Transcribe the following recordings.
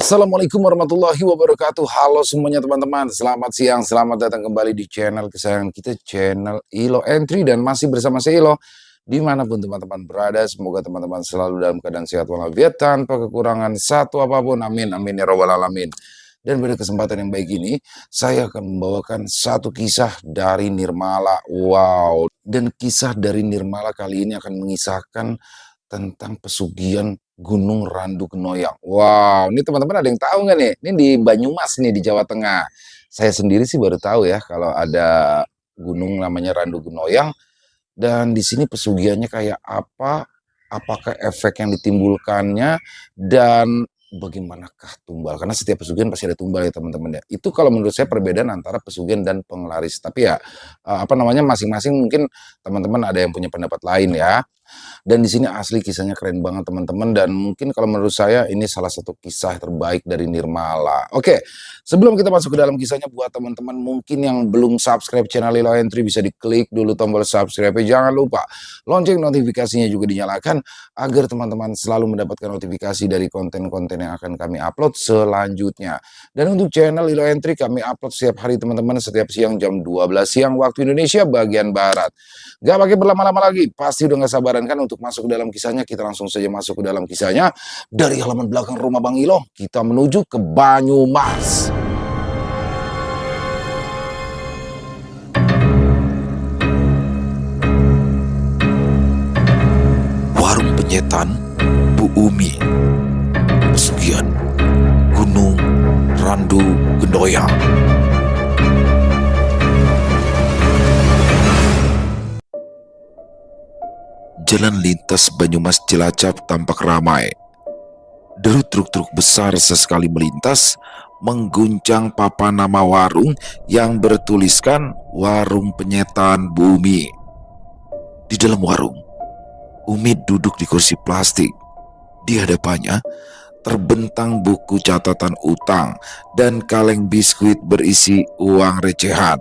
Assalamualaikum warahmatullahi wabarakatuh. Halo semuanya teman-teman, selamat siang, selamat datang kembali di channel kesayangan kita, channel Ilo Entry. Dan masih bersama saya Ilo, dimanapun teman-teman berada. Semoga teman-teman selalu dalam keadaan sehat walafiat, tanpa kekurangan satu apapun, amin, amin ya robbal alamin. Dan pada kesempatan yang baik ini, saya akan membawakan satu kisah dari Nirmala. Wow, dan kisah dari Nirmala kali ini akan mengisahkan tentang pesugihan Gunung Randu Genoyang. Wow, ini teman-teman ada yang tahu nggak nih? Ini di Banyumas nih, di Jawa Tengah. Saya sendiri sih baru tahu ya kalau ada gunung namanya Randu Genoyang. Dan di sini pesugihannya kayak apa? Apakah efek yang ditimbulkannya dan bagaimanakah tumbal? Karena setiap pesugihan pasti ada tumbal ya teman-teman ya. Itu kalau menurut saya perbedaan antara pesugihan dan penglaris. Tapi ya apa namanya masing-masing mungkin teman-teman ada yang punya pendapat lain ya. Dan di sini asli kisahnya keren banget teman-teman, dan mungkin kalau menurut saya ini salah satu kisah terbaik dari Nirmala. Oke, sebelum kita masuk ke dalam kisahnya, buat teman-teman mungkin yang belum subscribe channel Ilo Entry, bisa diklik dulu tombol subscribe. Jangan lupa lonceng notifikasinya juga dinyalakan agar teman-teman selalu mendapatkan notifikasi dari konten-konten yang akan kami upload selanjutnya. Dan untuk channel Ilo Entry kami upload setiap hari teman-teman, setiap siang jam 12 siang waktu Indonesia bagian Barat. Gak pakai berlama-lama lagi, pasti udah gak sabaran kan untuk masuk ke dalam kisahnya. Kita langsung saja masuk ke dalam kisahnya. Dari halaman belakang rumah Bang Ilo, kita menuju ke Banyumas. Warung penyetan Bu Umi. Pesugihan Gunung Randu Genoyang. Jalan lintas Banyumas Cilacap tampak ramai. Derut truk-truk besar sesekali melintas, mengguncang papan nama warung yang bertuliskan Warung Penyetan Bu Umi. Di dalam warung, Umi duduk di kursi plastik. Di hadapannya terbentang buku catatan utang dan kaleng biskuit berisi uang recehan.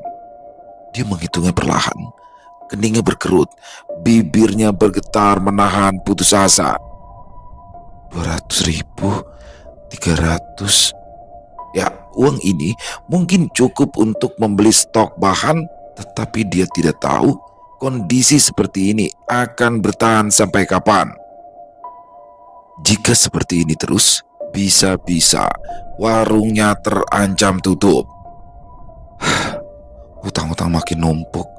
Dia menghitungnya perlahan. Keningnya berkerut, bibirnya bergetar menahan putus asa. 200.000, 300. Ya, uang ini mungkin cukup untuk membeli stok bahan, tetapi dia tidak tahu kondisi seperti ini akan bertahan sampai kapan. Jika seperti ini terus, bisa-bisa warungnya terancam tutup. Hutang-hutang makin numpuk.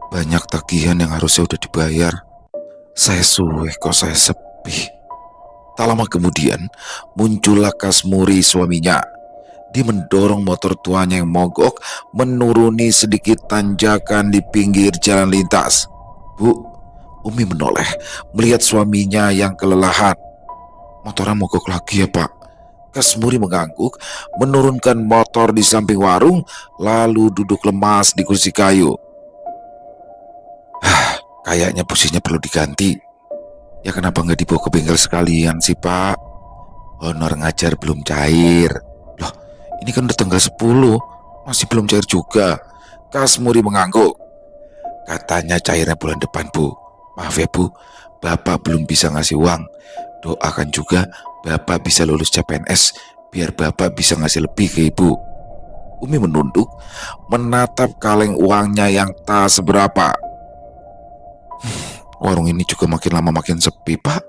Banyak tagihan yang harusnya udah dibayar. Saya suwe kok saya sepi. Tak lama kemudian muncullah Kasmuri, suaminya. Dia mendorong motor tuanya yang mogok menuruni sedikit tanjakan di pinggir jalan lintas. Bu, Umi menoleh melihat suaminya yang kelelahan. Motornya mogok lagi ya Pak? Kasmuri mengangguk, menurunkan motor di samping warung, lalu duduk lemas di kursi kayu. Kayaknya posisinya perlu diganti. Ya kenapa nggak dibawa ke bengkel sekalian sih Pak? Honor ngajar belum cair. Loh, ini kan udah tanggal 10, masih belum cair juga. Kasmuri mengangguk. Katanya cairnya bulan depan Bu. Maaf ya Bu, Bapak belum bisa ngasih uang. Doakan juga Bapak bisa lulus CPNS, biar Bapak bisa ngasih lebih ke Ibu. Umi menunduk, menatap kaleng uangnya yang tak seberapa. Warung ini juga makin lama makin sepi Pak.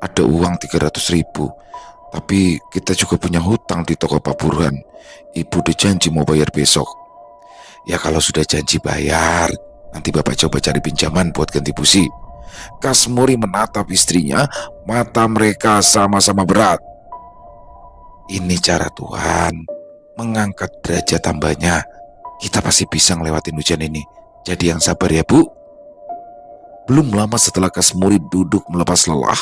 Ada uang 300.000, tapi kita juga punya hutang di toko Pak Burhan. Ibu udah janji mau bayar besok. Ya kalau sudah janji bayar, nanti Bapak coba cari pinjaman buat ganti busi. Kasmuri menatap istrinya, mata mereka sama-sama berat. Ini cara Tuhan mengangkat derajat hambanya. Kita pasti bisa ngelewatin hujan ini. Jadi yang sabar ya Bu. Belum lama setelah Kasmuri duduk melepas lelah,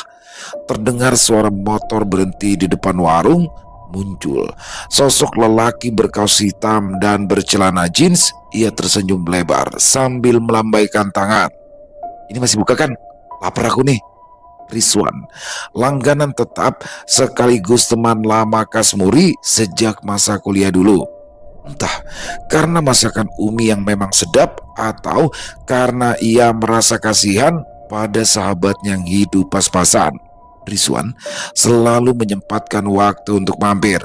terdengar suara motor berhenti di depan warung. Muncul sosok lelaki berkaus hitam dan bercelana jeans. Ia tersenyum lebar sambil melambaikan tangan. Ini masih buka kan? Lapar aku nih. Rizwan, langganan tetap sekaligus teman lama Kasmuri sejak masa kuliah dulu. Entah karena masakan Umi yang memang sedap atau karena ia merasa kasihan pada sahabatnya yang hidup pas-pasan. Rizwan selalu menyempatkan waktu untuk mampir.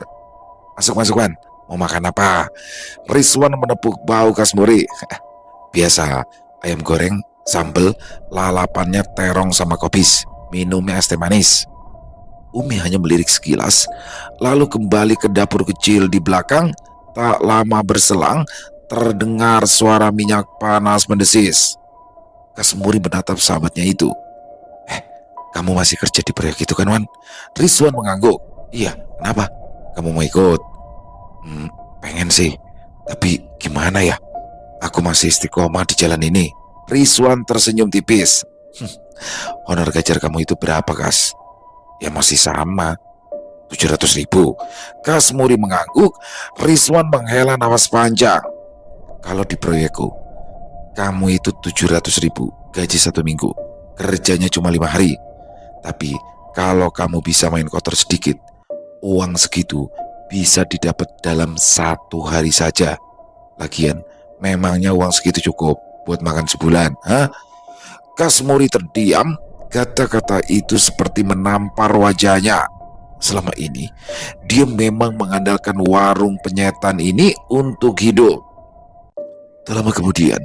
Masuk, Wan. Mau makan apa? Rizwan menepuk bau Kasmuri. Biasa, ayam goreng, sambel, lalapannya terong sama kopis. Minumnya es teh manis. Umi hanya melirik sekilas, lalu kembali ke dapur kecil di belakang. Tak lama berselang, terdengar suara minyak panas mendesis. Kasmuri menatap sahabatnya itu. Kamu masih kerja di proyek itu kan, Wan? Rizwan mengangguk. Iya, kenapa? Kamu mau ikut? Pengen sih, tapi gimana ya? Aku masih istiqomah di jalan ini. Rizwan tersenyum tipis. Honor gajar kamu itu berapa, Kas? Ya masih sama, 700.000. Kasmuri mengangguk. Rizwan menghela nafas panjang. Kalau di proyekku, kamu itu 700.000, gaji 1 minggu. Kerjanya cuma 5 hari. Tapi kalau kamu bisa main kotor sedikit, uang segitu bisa didapat dalam 1 hari saja. Lagian, memangnya uang segitu cukup buat makan sebulan? Hah? Kasmuri terdiam. Kata-kata itu seperti menampar wajahnya. Selama ini, dia memang mengandalkan warung penyetan ini untuk hidup. Tak lama kemudian,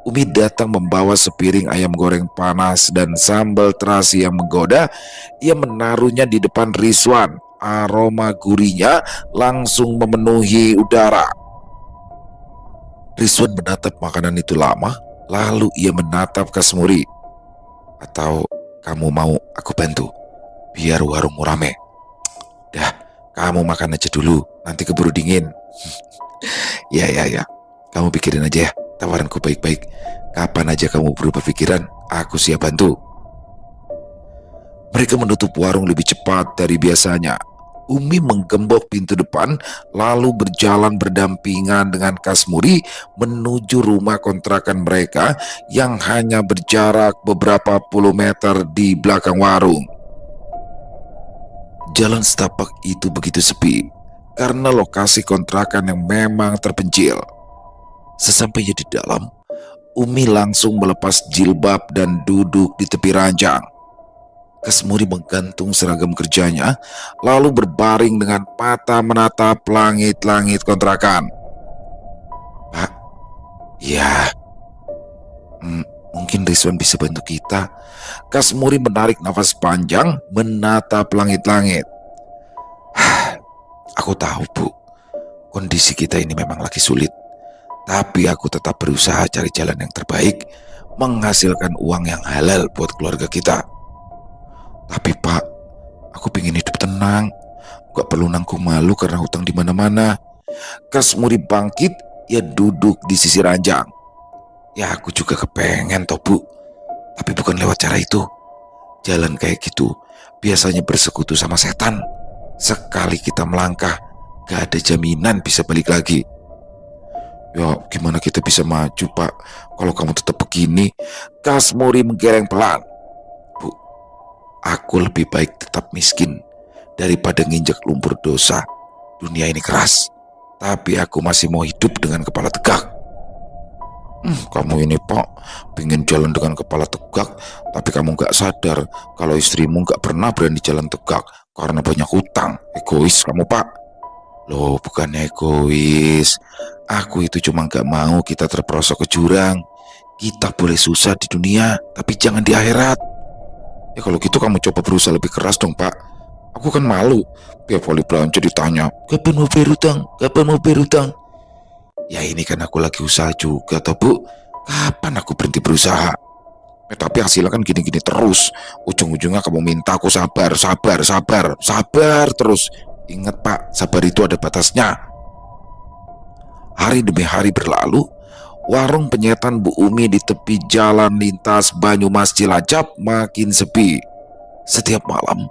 Umi datang membawa sepiring ayam goreng panas dan sambal terasi yang menggoda. Ia menaruhnya di depan Rizwan. Aroma gurihnya langsung memenuhi udara. Rizwan menatap makanan itu lama, lalu ia menatap Kasmuri. Atau kamu mau aku bantu, biar warungmu rame? Dah, kamu makan aja dulu, nanti keburu dingin. Ya, kamu pikirin aja ya tawaranku baik-baik. Kapan aja kamu berubah pikiran, aku siap bantu. Mereka menutup warung lebih cepat dari biasanya. Umi menggembok pintu depan, lalu berjalan berdampingan dengan Kasmuri menuju rumah kontrakan mereka yang hanya berjarak beberapa puluh meter di belakang warung. Jalan setapak itu begitu sepi karena lokasi kontrakan yang memang terpencil. Sesampainya di dalam, Umi langsung melepas jilbab dan duduk di tepi ranjang. Kasmuri menggantung seragam kerjanya, lalu berbaring dengan mata menatap langit-langit kontrakan. Pak, ya, mungkin Rizwan bisa bantu kita. Kasmuri menarik nafas panjang, menatap langit-langit. Aku tahu, Bu, kondisi kita ini memang lagi sulit. Tapi aku tetap berusaha cari jalan yang terbaik, menghasilkan uang yang halal buat keluarga kita. Tapi Pak, aku pengen hidup tenang, gak perlu nanggung malu karena hutang di mana-mana. Kasmuri bangkit, ia duduk di sisi ranjang. Ya aku juga kepengen toh Bu, tapi bukan lewat cara itu. Jalan kayak gitu biasanya bersekutu sama setan. Sekali kita melangkah, gak ada jaminan bisa balik lagi. Ya gimana kita bisa maju Pak kalau kamu tetap begini? Kasmuri menggeleng pelan. Bu, aku lebih baik tetap miskin daripada nginjek lumpur dosa. Dunia ini keras, tapi aku masih mau hidup dengan kepala tegak. Kamu ini Pak, pengen jalan dengan kepala tegak, tapi kamu gak sadar kalau istrimu gak pernah berani jalan tegak karena banyak hutang. Egois kamu Pak. Loh, bukannya egois. Aku itu cuma gak mau kita terperosok ke jurang. Kita boleh susah di dunia, tapi jangan di akhirat. Ya kalau gitu kamu coba berusaha lebih keras dong Pak. Aku kan malu, tiap kali belanja ditanya, kapan mau bayar hutang, kapan mau bayar hutang. Ya ini kan aku lagi usaha juga toh Bu. Kapan aku berhenti berusaha? Tapi hasilnya kan gini-gini terus. Ujung-ujungnya kamu minta aku sabar terus. Ingat Pak, sabar itu ada batasnya. Hari demi hari berlalu. Warung penyetan Bu Umi di tepi jalan lintas Banyumas Cilacap makin sepi. Setiap malam,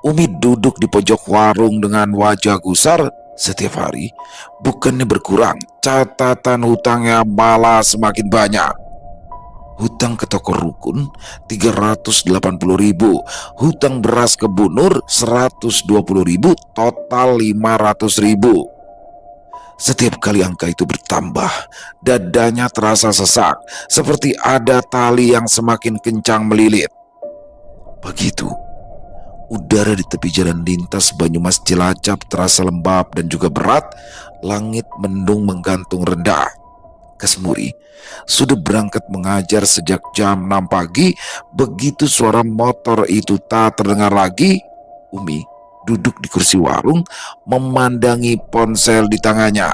Umi duduk di pojok warung dengan wajah gusar. Setiap hari, bukannya berkurang, catatan hutangnya malah semakin banyak. Hutang ke toko rukun 380.000, hutang beras ke Bu Nur 120.000, total 500.000. Setiap kali angka itu bertambah, dadanya terasa sesak, seperti ada tali yang semakin kencang melilit. Begitu, Udara di tepi jalan lintas Banyumas Cilacap terasa lembab dan juga berat. Langit mendung menggantung rendah. Kasmuri sudah berangkat mengajar sejak jam 6 pagi. Begitu suara motor itu tak terdengar lagi, Umi duduk di kursi warung memandangi ponsel di tangannya.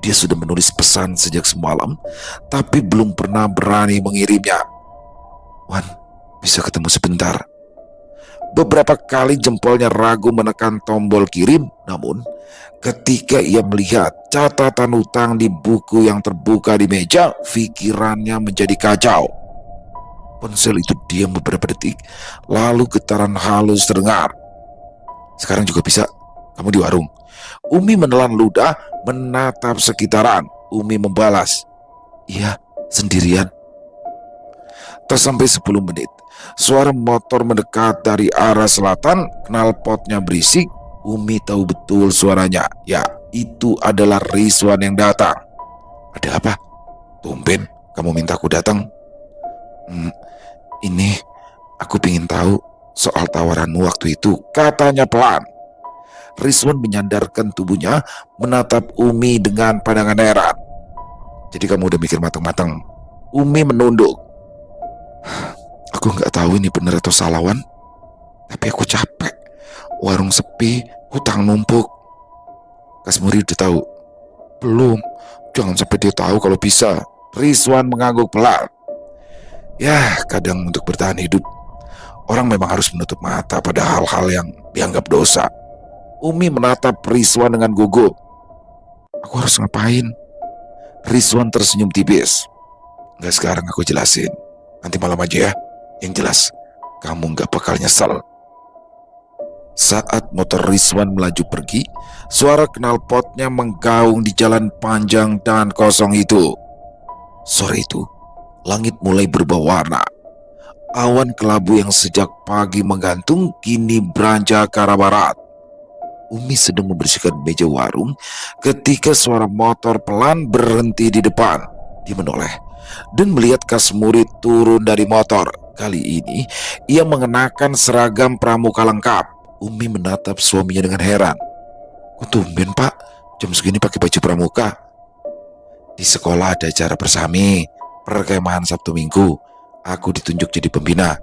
Dia sudah menulis pesan sejak semalam, tapi belum pernah berani mengirimnya. Wan, bisa ketemu sebentar? Beberapa kali jempolnya ragu menekan tombol kirim, namun ketika ia melihat catatan utang di buku yang terbuka di meja, pikirannya menjadi kacau. Ponsel itu diam beberapa detik, lalu getaran halus terdengar. Sekarang juga bisa, kamu di warung. Umi menelan ludah, menatap sekitaran. Umi membalas, iya, sendirian. Tak sampai 10 menit, suara motor mendekat dari arah selatan, knalpotnya berisik. Umi tahu betul suaranya. Ya, itu adalah Rizwan yang datang. Ada apa? Tumben, kamu minta aku datang? Ini, aku ingin tahu soal tawaranmu waktu itu, katanya pelan. Rizwan menyandarkan tubuhnya, menatap Umi dengan pandangan heran. Jadi kamu udah mikir matang-matang? Umi menunduk. Aku nggak tahu ini benar atau salah, Wan. Tapi aku capek. Warung sepi, hutang numpuk. Kasmuri udah tahu? Belum. Jangan sampai dia tahu kalau bisa. Rizwan mengangguk pelan. Ya, kadang untuk bertahan hidup, orang memang harus menutup mata pada hal-hal yang dianggap dosa. Umi menatap Rizwan dengan gugup. Aku harus ngapain? Rizwan tersenyum tipis. Nggak, sekarang aku jelasin. Nanti malam aja ya. Yang jelas, kamu nggak bakal nyesel. Saat motor Rizwan melaju pergi, suara knalpotnya menggaung di jalan panjang dan kosong itu. Sore itu, langit mulai berubah warna. Awan kelabu yang sejak pagi menggantung kini beranjak ke arah barat. Umi sedang membersihkan meja warung ketika suara motor pelan berhenti di depan. Dia menoleh dan melihat Kasmuri turun dari motor. Kali ini ia mengenakan seragam pramuka lengkap. Umi menatap suaminya dengan heran. Kok tumben, Pak? Jam segini pakai baju pramuka? Di sekolah ada acara bersami, perkemahan Sabtu Minggu. Aku ditunjuk jadi pembina.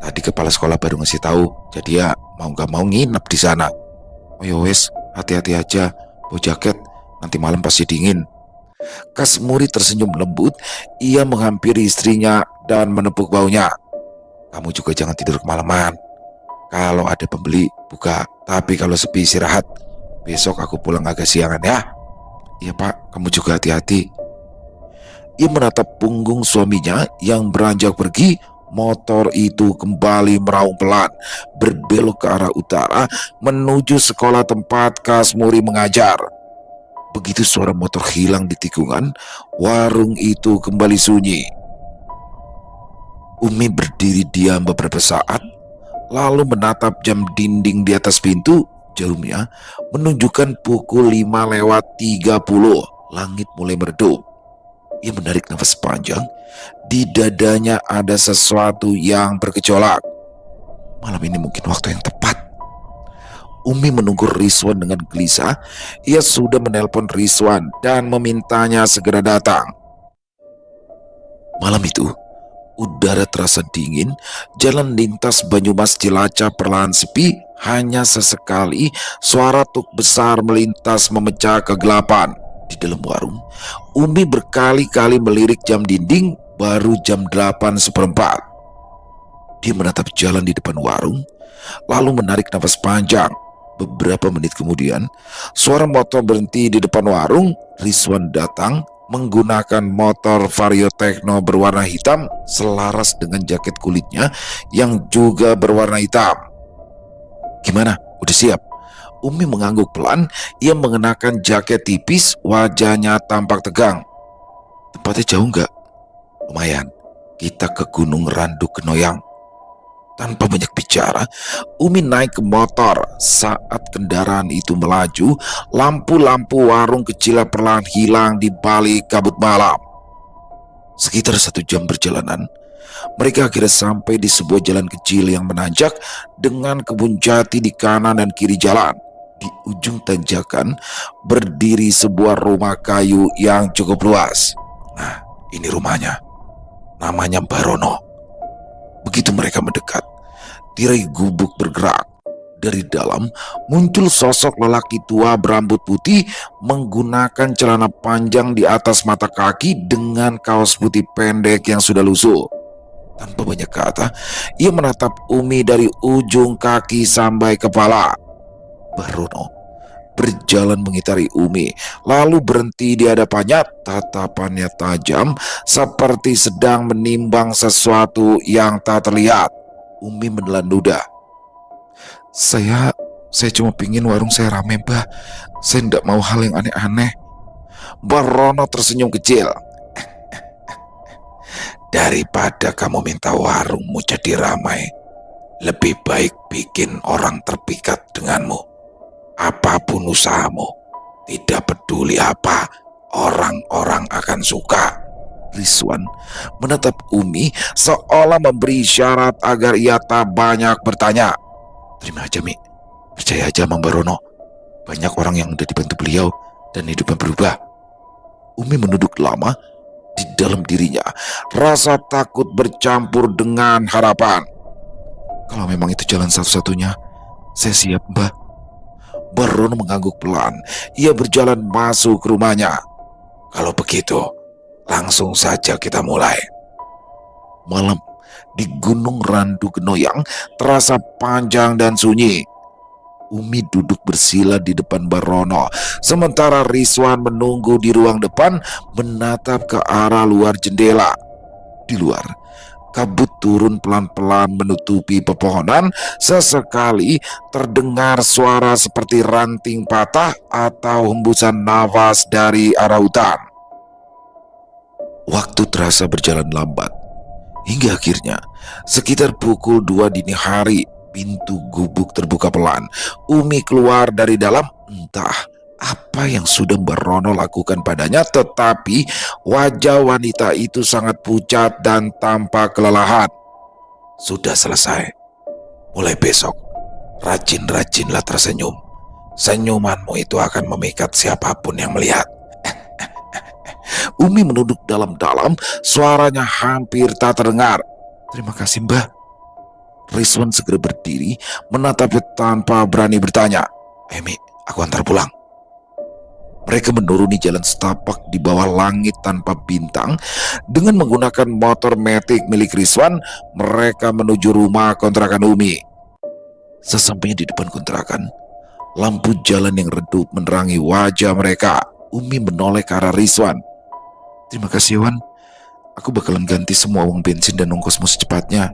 Tadi kepala sekolah baru ngasih tahu, jadi ya mau gak mau nginep di sana. Oh ya wes, hati-hati aja, bawa jaket, nanti malam pasti dingin. Kasmuri tersenyum lembut. Ia menghampiri istrinya dan menepuk baunya. Kamu juga jangan tidur kemalaman. Kalau ada pembeli, buka. Tapi kalau sepi, istirahat. Besok aku pulang agak siangan ya. Iya Pak, kamu juga hati-hati. Ia menatap punggung suaminya yang beranjak pergi. Motor itu kembali meraung pelan, berbelok ke arah utara menuju sekolah tempat Kasmuri mengajar. Begitu suara motor hilang di tikungan, warung itu kembali sunyi. Umi berdiri diam beberapa saat, lalu menatap jam dinding di atas pintu. Jarumnya menunjukkan pukul 5:30. Langit mulai meredup. Ia menarik nafas panjang. Di dadanya ada sesuatu yang bergejolak. Malam ini mungkin waktu yang tepat. Umi menunggu Rizwan dengan gelisah. Ia sudah menelpon Rizwan dan memintanya segera datang. Malam itu, udara terasa dingin. Jalan lintas Banyumas Cilacap perlahan sepi. Hanya sesekali suara tuk besar melintas memecah kegelapan. Di dalam warung, Umi berkali-kali melirik jam dinding. Baru jam 8:15. Dia menatap jalan di depan warung, lalu menarik nafas panjang. Beberapa menit kemudian, suara motor berhenti di depan warung. Rizwan datang menggunakan motor Vario Tekno berwarna hitam selaras dengan jaket kulitnya yang juga berwarna hitam. Gimana? Udah siap? Umi mengangguk pelan. Ia mengenakan jaket tipis, wajahnya tampak tegang. Tempatnya jauh nggak? Lumayan, kita ke Gunung Randuk Kenoyang. Tanpa banyak bicara, Umi naik ke motor. Saat kendaraan itu melaju, lampu-lampu warung kecil perlahan hilang di balik kabut malam. Sekitar 1 jam perjalanan, Mereka akhirnya sampai di sebuah jalan kecil yang menanjak dengan kebun jati di kanan dan kiri jalan. Di ujung tanjakan berdiri sebuah rumah kayu yang cukup luas. Nah, ini rumahnya. Namanya Barono. Begitu mereka mendekat, tirai gubuk bergerak. Dari dalam muncul sosok lelaki tua berambut putih menggunakan celana panjang di atas mata kaki dengan kaos putih pendek yang sudah lusuh. Tanpa banyak kata, ia menatap Umi dari ujung kaki sampai kepala. Barono berjalan mengitari Umi, lalu berhenti di hadapannya. Tatapannya tajam seperti sedang menimbang sesuatu yang tak terlihat. Umi menelan ludah. Saya cuma pingin warung saya rame, Mbah. Saya tidak mau hal yang aneh-aneh. Barono tersenyum kecil. Daripada kamu minta warungmu jadi ramai, lebih baik bikin orang terpikat denganmu. Apapun usahamu, tidak peduli apa, orang-orang akan suka. Rizwan menatap Umi seolah memberi isyarat agar ia tak banyak bertanya. Terima aja, Mi. Percaya aja sama Barono. Banyak orang yang udah dibantu beliau dan hidupnya berubah. Umi menunduk lama. Di dalam dirinya, rasa takut bercampur dengan harapan. Kalau memang itu jalan satu-satunya, saya siap, Mbah. Barono mengangguk pelan. Ia berjalan masuk ke rumahnya. Kalau begitu, langsung saja kita mulai. Malam di Gunung Randu Genoyang terasa panjang dan sunyi. Umi duduk bersila di depan Barono, sementara Rizwan menunggu di ruang depan menatap ke arah luar jendela. Di luar, kabut turun pelan-pelan menutupi pepohonan. Sesekali terdengar suara seperti ranting patah atau hembusan nafas dari arah hutan. Waktu terasa berjalan lambat, hingga akhirnya sekitar pukul 2 dini hari, pintu gubuk terbuka pelan. Umi keluar dari dalam. Entah apa yang sudah Barono lakukan padanya, tetapi wajah wanita itu sangat pucat dan tampak kelelahan. Sudah selesai. Mulai besok, rajin-rajinlah tersenyum. Senyumanmu itu akan memikat siapapun yang melihat. Umi menunduk dalam-dalam, suaranya hampir tak terdengar. Terima kasih, Mbah. Rizwan segera berdiri, menatapnya tanpa berani bertanya. Mi, aku antar pulang. Mereka menuruni jalan setapak di bawah langit tanpa bintang. Dengan menggunakan motor metik milik Rizwan, mereka menuju rumah kontrakan Umi. Sesampainya di depan kontrakan, lampu jalan yang redup menerangi wajah mereka. Umi menoleh ke arah Rizwan. Terima kasih, Wan. Aku bakalan ganti semua uang bensin dan ongkosmu secepatnya.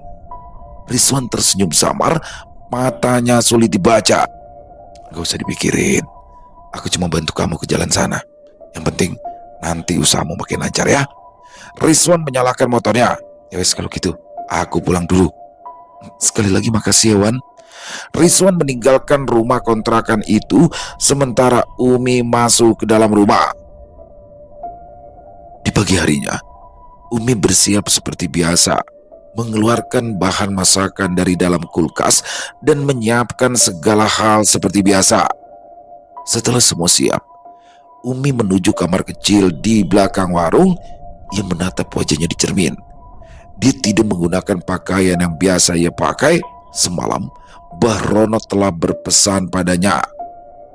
Rizwan tersenyum samar, matanya sulit dibaca. Gak usah dipikirin, aku cuma bantu kamu ke jalan sana. Yang penting nanti usahamu makin lancar ya. Rizwan menyalakan motornya. Ya wes, kalau gitu aku pulang dulu. Sekali lagi makasih ya, Wan. Rizwan meninggalkan rumah kontrakan itu, sementara Umi masuk ke dalam rumah. Di pagi harinya, Umi bersiap seperti biasa, mengeluarkan bahan masakan dari dalam kulkas dan menyiapkan segala hal seperti biasa. Setelah semua siap, Umi menuju kamar kecil di belakang warung. Ia menatap wajahnya di cermin. Dia tidak menggunakan pakaian yang biasa ia pakai. Semalam, Barono telah berpesan padanya,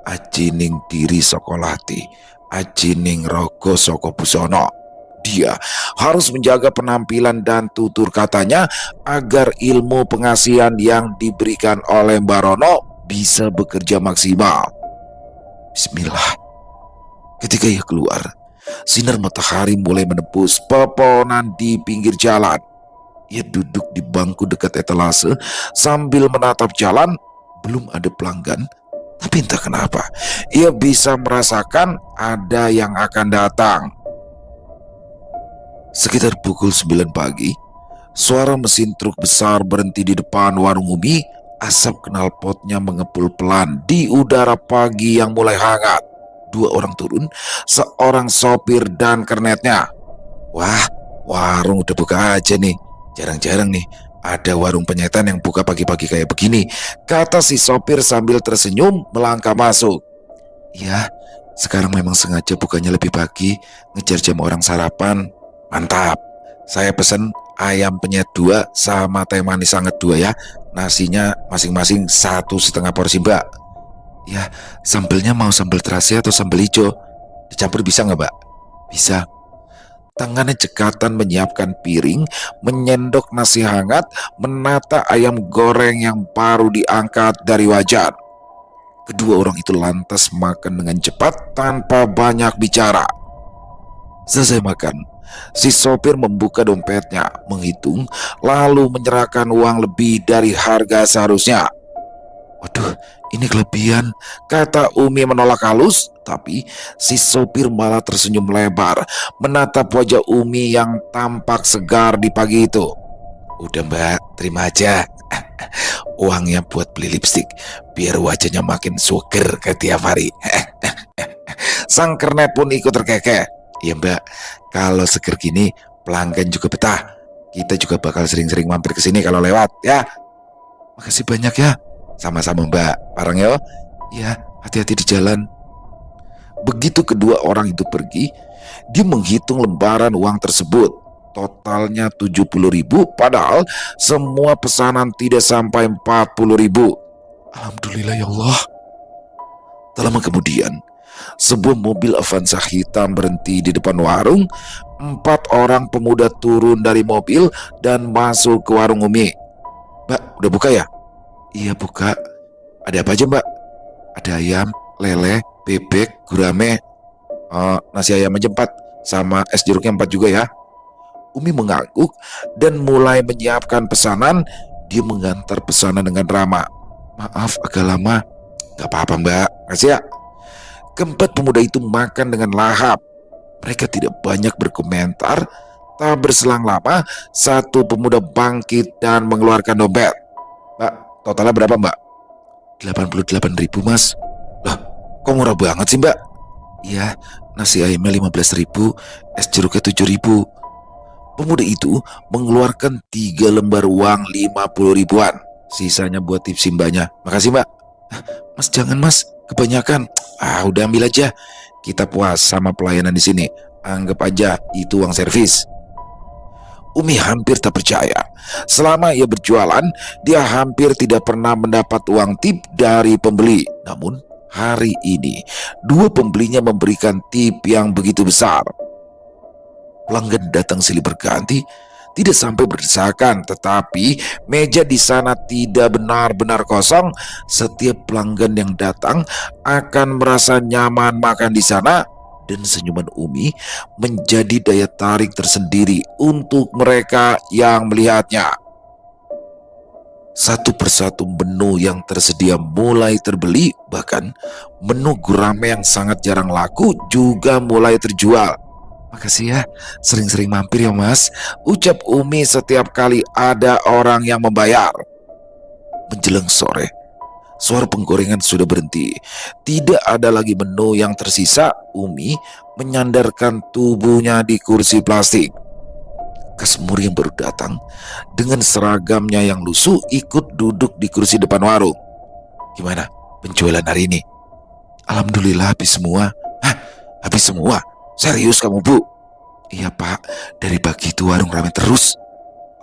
ajining diri sokolati, ajining rogo soko busono. Dia harus menjaga penampilan dan tutur katanya agar ilmu pengasihan yang diberikan oleh Barono bisa bekerja maksimal. Bismillah. Ketika ia keluar, sinar matahari mulai menembus pepohonan di pinggir jalan. Ia duduk di bangku dekat etalase sambil menatap jalan. Belum ada pelanggan, tapi entah kenapa ia bisa merasakan ada yang akan datang. Sekitar pukul 9 pagi, suara mesin truk besar berhenti di depan warung Umi. Asap knalpotnya mengepul pelan di udara pagi yang mulai hangat. 2 orang turun, seorang sopir dan kernetnya. Wah, warung udah buka aja nih. Jarang-jarang nih ada warung penyetan yang buka pagi-pagi kayak begini, kata si sopir sambil tersenyum melangkah masuk. Ya, sekarang memang sengaja bukanya lebih pagi, ngejar jam orang sarapan. Mantap. Saya pesen ayam penyet 2 sama teh manis hangat 2 ya. Nasinya masing-masing 1,5 porsi mbak. Ya, sambelnya mau sambal terasi atau sambal hijau? Dicampur bisa nggak mbak? Bisa. Tangannya cekatan menyiapkan piring, menyendok nasi hangat, menata ayam goreng yang baru diangkat dari wajan. Kedua orang itu lantas makan dengan cepat tanpa banyak bicara. Selesai makan, si sopir membuka dompetnya, menghitung, lalu menyerahkan uang lebih dari harga seharusnya. Waduh, ini kelebihan, kata Umi menolak halus, tapi si sopir malah tersenyum lebar, menatap wajah Umi yang tampak segar di pagi itu. Udah mbak, terima aja. Uangnya buat beli lipstik, biar wajahnya makin seger ke tiap hari. Sang kernet pun ikut terkekeh. Ya mbak, kalau seger gini pelanggan juga betah. Kita juga bakal sering-sering mampir ke sini kalau lewat ya. Makasih banyak ya. Sama-sama mbak, parang ya. Ya, hati-hati di jalan. Begitu kedua orang itu pergi, dia menghitung lembaran uang tersebut. Totalnya 70.000, padahal semua pesanan tidak sampai 40.000. Alhamdulillah ya Allah. Tak lama kemudian, sebuah mobil Avanza hitam berhenti di depan warung. 4 orang pemuda turun dari mobil dan masuk ke warung Umi. Mbak, udah buka ya? Iya buka. Ada apa aja mbak? Ada ayam, lele, bebek, gurame, nasi ayam aja 4, sama es jeruknya 4 juga ya. Umi mengangguk dan mulai menyiapkan pesanan. Dia mengantar pesanan dengan ramah. Maaf agak lama. Gak apa-apa mbak, kasih ya. Keempat pemuda itu makan dengan lahap. Mereka tidak banyak berkomentar. Tak berselang lama, satu pemuda bangkit dan mengeluarkan dompet. Mbak, totalnya berapa mbak? 88.000 mas. Lah, kok murah banget sih mbak? Iya, nasi ayamnya 15.000, es jeruknya 7.000. Pemuda itu mengeluarkan 3 lembar uang 50 ribuan. Sisanya buat tips mbaknya. Makasih mbak. Mas jangan mas, kebanyakan. Udah ambil aja. Kita puas sama pelayanan di sini. Anggap aja itu uang servis. Umi hampir tak percaya. Selama ia berjualan, dia hampir tidak pernah mendapat uang tip dari pembeli. Namun hari ini, 2 pembelinya memberikan tip yang begitu besar. Pelanggan datang silih berganti, tidak sampai berdesakan, tetapi meja di sana tidak benar-benar kosong. Setiap pelanggan yang datang akan merasa nyaman makan di sana. Dan senyuman Umi menjadi daya tarik tersendiri untuk mereka yang melihatnya. Satu persatu menu yang tersedia mulai terbeli, bahkan menu gurame yang sangat jarang laku juga mulai terjual. Makasih ya, sering-sering mampir ya mas, ucap Umi setiap kali ada orang yang membayar. Menjelang sore, suara penggorengan sudah berhenti. Tidak ada lagi menu yang tersisa. Umi menyandarkan tubuhnya di kursi plastik. Kasmur yang baru datang dengan seragamnya yang lusuh ikut duduk di kursi depan warung. Gimana penjualan hari ini? Alhamdulillah habis semua. Hah? Habis semua? Serius kamu bu? Iya pak, dari pagi itu warung ramai terus.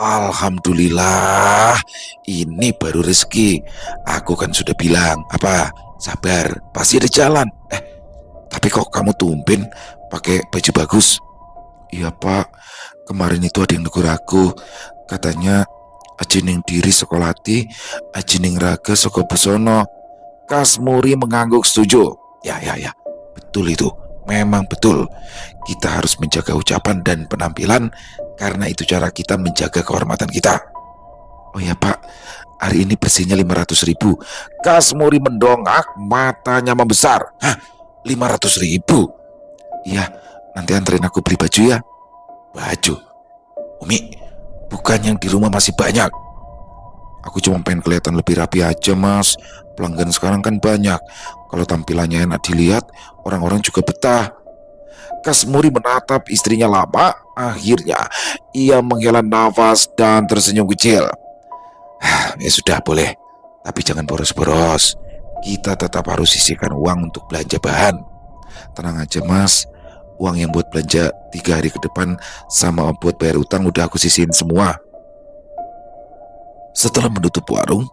Alhamdulillah, ini baru rezeki. Aku kan sudah bilang, sabar, pasti ada jalan. Tapi kok kamu tumben pakai baju bagus? Iya pak, kemarin itu ada yang negur aku. Katanya ajining diri sekolati, ajining raga soko busono. Kasmuri mengangguk setuju. Ya, betul itu. Memang betul, kita harus menjaga ucapan dan penampilan, karena itu cara kita menjaga kehormatan kita. Oh ya pak, hari ini bersihnya 500.000. Kasmuri mendongak, matanya membesar. Hah, 500.000? Iya, nanti anterin aku beli baju ya. Baju? Umi, bukan yang di rumah masih banyak. Aku cuma pengen kelihatan lebih rapi aja mas. Pelanggan sekarang kan banyak. Kalau tampilannya enak dilihat, orang-orang juga betah. Kasmuri menatap istrinya lama. Akhirnya ia menghela nafas dan tersenyum kecil. Ya sudah, boleh. Tapi jangan boros-boros. Kita tetap harus sisihkan uang untuk belanja bahan. Tenang aja mas, uang yang buat belanja 3 hari ke depan sama buat bayar utang udah aku sisihin semua. Setelah menutup warung,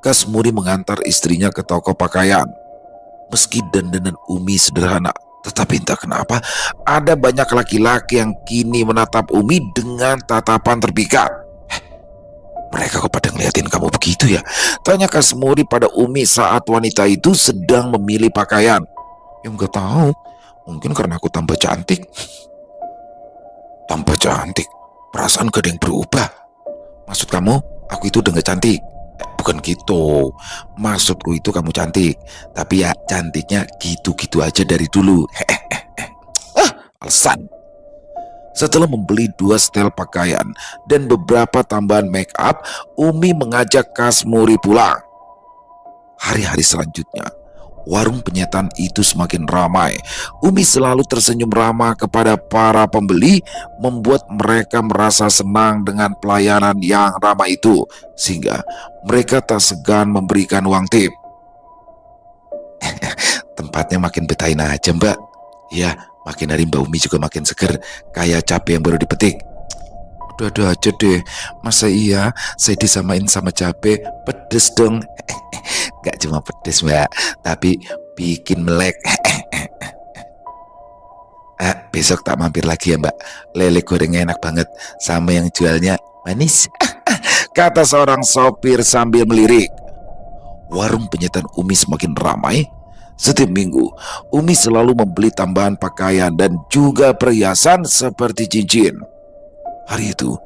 Kasmuri mengantar istrinya ke toko pakaian. Meski dandanan Umi sederhana, tetapi entah kenapa ada banyak laki-laki yang kini menatap Umi dengan tatapan terpikat. Mereka kok pada ngeliatin kamu begitu ya? Tanya Kasmuri pada Umi saat wanita itu sedang memilih pakaian. Ya nggak tahu, mungkin karena aku tambah cantik. Tambah cantik? Perasaan gak ada yang berubah. Maksud kamu, aku itu udah gak cantik? Bukan gitu, maksudku itu kamu cantik, tapi ya cantiknya gitu-gitu aja dari dulu. Alasan. Setelah membeli 2 setel pakaian dan beberapa tambahan make up, Umi mengajak Kasmuri pulang. Hari-hari selanjutnya, warung penyetan itu semakin ramai. Umi selalu tersenyum ramah kepada para pembeli, membuat mereka merasa senang dengan pelayanan yang ramah itu, sehingga mereka tak segan memberikan uang tip. Tempatnya makin betahin aja mbak. Ya, makin hari Mbak Umi juga makin seger, kayak cabai yang baru dipetik. Udah aja deh, masa iya saya disamain sama cabai? Pedes dong. Gak cuma pedes mbak, tapi bikin melek. Besok tak mampir lagi ya mbak, lele gorengnya enak banget, sama yang jualnya manis. Kata seorang sopir sambil melirik. Warung penyetan Umi semakin ramai. Setiap minggu, Umi selalu membeli tambahan pakaian dan juga perhiasan seperti cincin. Hari itu,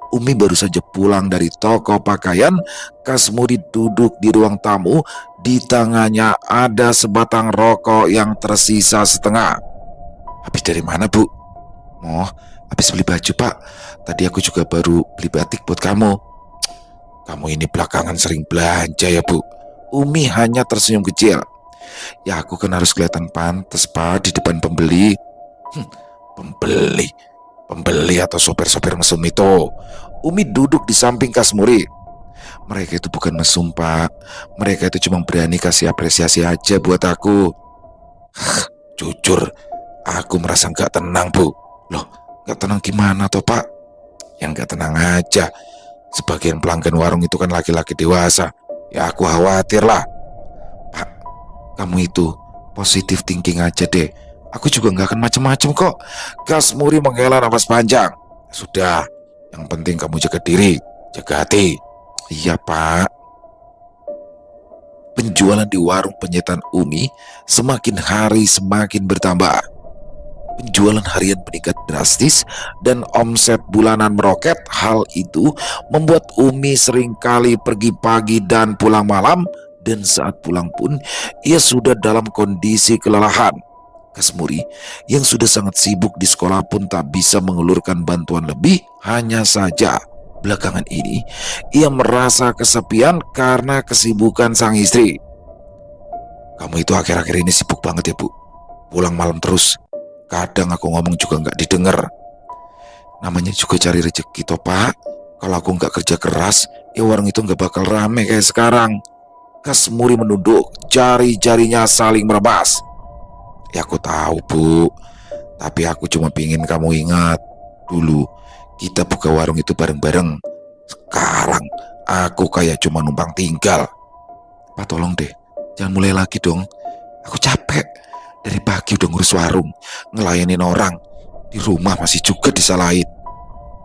Umi baru saja pulang dari toko pakaian. Kasmuri duduk di ruang tamu. Di tangannya ada sebatang rokok yang tersisa setengah. Habis dari mana bu? Oh, habis beli baju pak. Tadi aku juga baru beli batik buat kamu. Kamu ini belakangan sering belanja ya bu. Umi hanya tersenyum kecil. Ya aku kan harus kelihatan pantas pak di depan pembeli. Pembeli atau sopir-sopir mesum itu. Umi duduk di samping Kasmuri. Mereka itu bukan mesum pak. Mereka itu cuma berani kasih apresiasi aja buat aku. Jujur, aku merasa gak tenang bu. Loh, gak tenang gimana toh pak? Yang gak tenang aja, sebagian pelanggan warung itu kan laki-laki dewasa. Ya aku khawatir lah. Pak, kamu itu positif thinking aja deh. Aku juga gak akan macem-macem kok. Kasmuri menghela nafas panjang. Sudah, yang penting kamu jaga diri, jaga hati. Iya pak. Penjualan di warung penyetan Umi semakin hari semakin bertambah. Penjualan harian meningkat drastis dan omset bulanan meroket. Hal itu membuat Umi seringkali pergi pagi dan pulang malam. Dan saat pulang pun ia sudah dalam kondisi kelelahan. Kasmuri yang sudah sangat sibuk di sekolah pun tak bisa mengelurkan bantuan lebih. Hanya saja belakangan ini ia merasa kesepian karena kesibukan sang istri. Kamu itu akhir-akhir ini sibuk banget ya bu. Pulang malam terus. Kadang aku ngomong juga gak didengar. Namanya juga cari rezeki toh pak. Kalau aku gak kerja keras, ya warung itu gak bakal rame kayak sekarang. Kasmuri menunduk, jari-jarinya saling merebas. Ya aku tahu bu, tapi aku cuma pingin kamu ingat. Dulu kita buka warung itu bareng-bareng. Sekarang aku kayak cuma numpang tinggal. Pak tolong deh, jangan mulai lagi dong. Aku capek. Dari pagi udah ngurus warung, ngelayanin orang. Di rumah masih juga disalahin.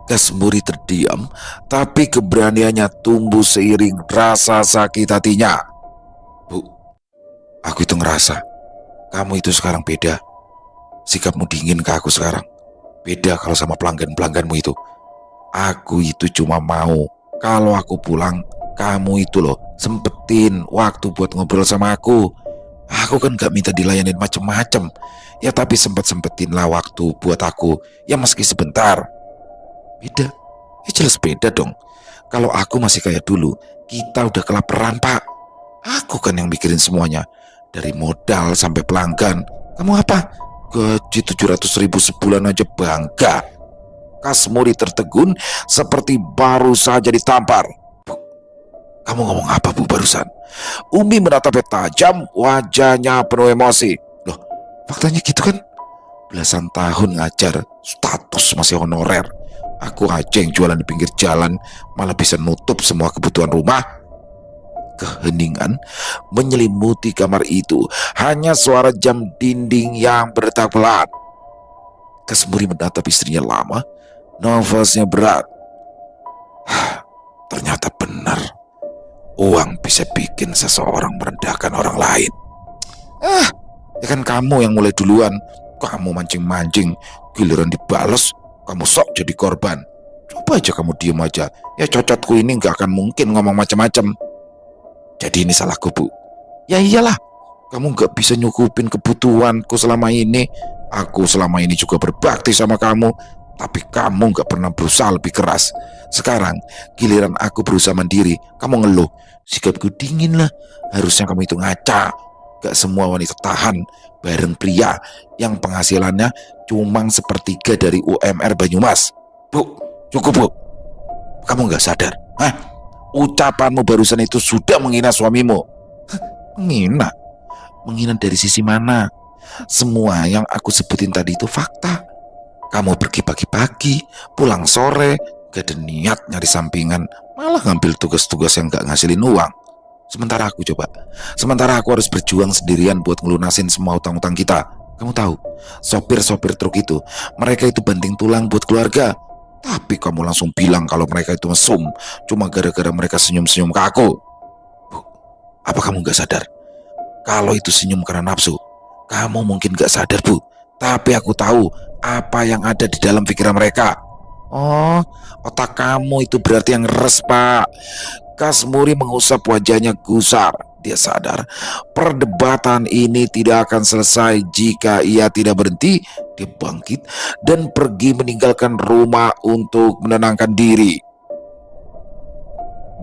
Kasmuri terdiam, tapi keberaniannya tumbuh seiring rasa sakit hatinya. Bu, aku itu ngerasa kamu itu sekarang beda. Sikapmu dingin ke aku sekarang. Beda kalau sama pelanggan-pelangganmu itu. Aku itu cuma mau kalau aku pulang, kamu itu loh sempetin waktu buat ngobrol sama aku. Aku kan gak minta dilayanin macem-macem. Ya tapi sempet-sempetin lah waktu buat aku. Ya meski sebentar. Beda. Ya jelas beda dong. Kalau aku masih kayak dulu, kita udah kelaparan pak. Aku kan yang mikirin semuanya. Dari modal sampai pelanggan. Kamu apa? Gaji 700.000 sebulan aja bangga. Kasmuri tertegun seperti baru saja ditampar. Bu, kamu ngomong apa Bu barusan? Umi menatapnya tajam, wajahnya penuh emosi. Loh, faktanya gitu kan? Belasan tahun ngajar, status masih honorer. Aku aja yang jualan di pinggir jalan, malah bisa nutup semua kebutuhan rumah. Keheningan menyelimuti kamar itu, hanya suara jam dinding yang berdetak pelan. Kasmuri menatap istrinya lama, nafasnya berat. Ternyata benar, uang bisa bikin seseorang merendahkan orang lain. Ya kan kamu yang mulai duluan. Kamu mancing-mancing, giliran dibales, kamu sok jadi korban. Coba aja kamu diem aja, ya cocotku ini gak akan mungkin ngomong macam-macam. Jadi ini salahku Bu. Ya iyalah, kamu gak bisa nyukupin kebutuhanku selama ini. Aku selama ini juga berbakti sama kamu, tapi kamu gak pernah berusaha lebih keras. Sekarang giliran aku berusaha mandiri, kamu ngeluh. Sikapku dingin lah, harusnya kamu itu ngaca. Gak semua wanita tahan bareng pria yang penghasilannya cuma sepertiga dari UMR Banyumas. Bu, cukup Bu. Kamu gak sadar? Hah? Ucapanmu barusan itu sudah menghina suamimu. Menghina? Menghina dari sisi mana? Semua yang aku sebutin tadi itu fakta. Kamu pergi pagi-pagi, pulang sore, gak ada niat nyari sampingan, malah ngambil tugas-tugas yang gak ngasilin uang. Sementara aku harus berjuang sendirian buat ngelunasin semua utang-utang kita. Kamu tahu, sopir-sopir truk itu, mereka itu banting tulang buat keluarga. Tapi kamu langsung bilang kalau mereka itu mesum, cuma gara-gara mereka senyum-senyum ke aku. Bu, apa kamu gak sadar? Kalau itu senyum karena nafsu, kamu mungkin gak sadar Bu. Tapi aku tahu apa yang ada di dalam pikiran mereka. Oh, otak kamu itu berarti yang ngeres Pak. Kasmuri mengusap wajahnya gusar. Dia sadar perdebatan ini tidak akan selesai jika ia tidak berhenti. Dia bangkit dan pergi meninggalkan rumah untuk menenangkan diri.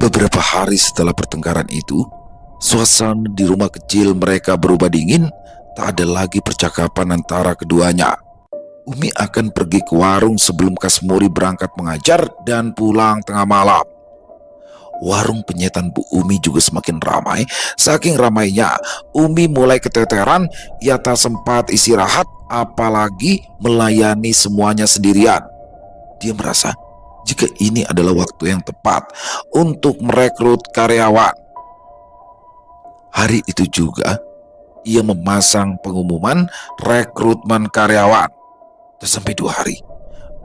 Beberapa hari setelah pertengkaran itu, suasana di rumah kecil mereka berubah dingin. Tak ada lagi percakapan antara keduanya. Umi akan pergi ke warung sebelum Kasmuri berangkat mengajar dan pulang tengah malam. Warung penyetan Bu Umi juga semakin ramai. Saking ramainya, Umi mulai keteteran. Ia tak sempat istirahat, apalagi melayani semuanya sendirian. Dia merasa jika ini adalah waktu yang tepat untuk merekrut karyawan. Hari itu juga, ia memasang pengumuman rekrutmen karyawan. Dan sampai 2 hari,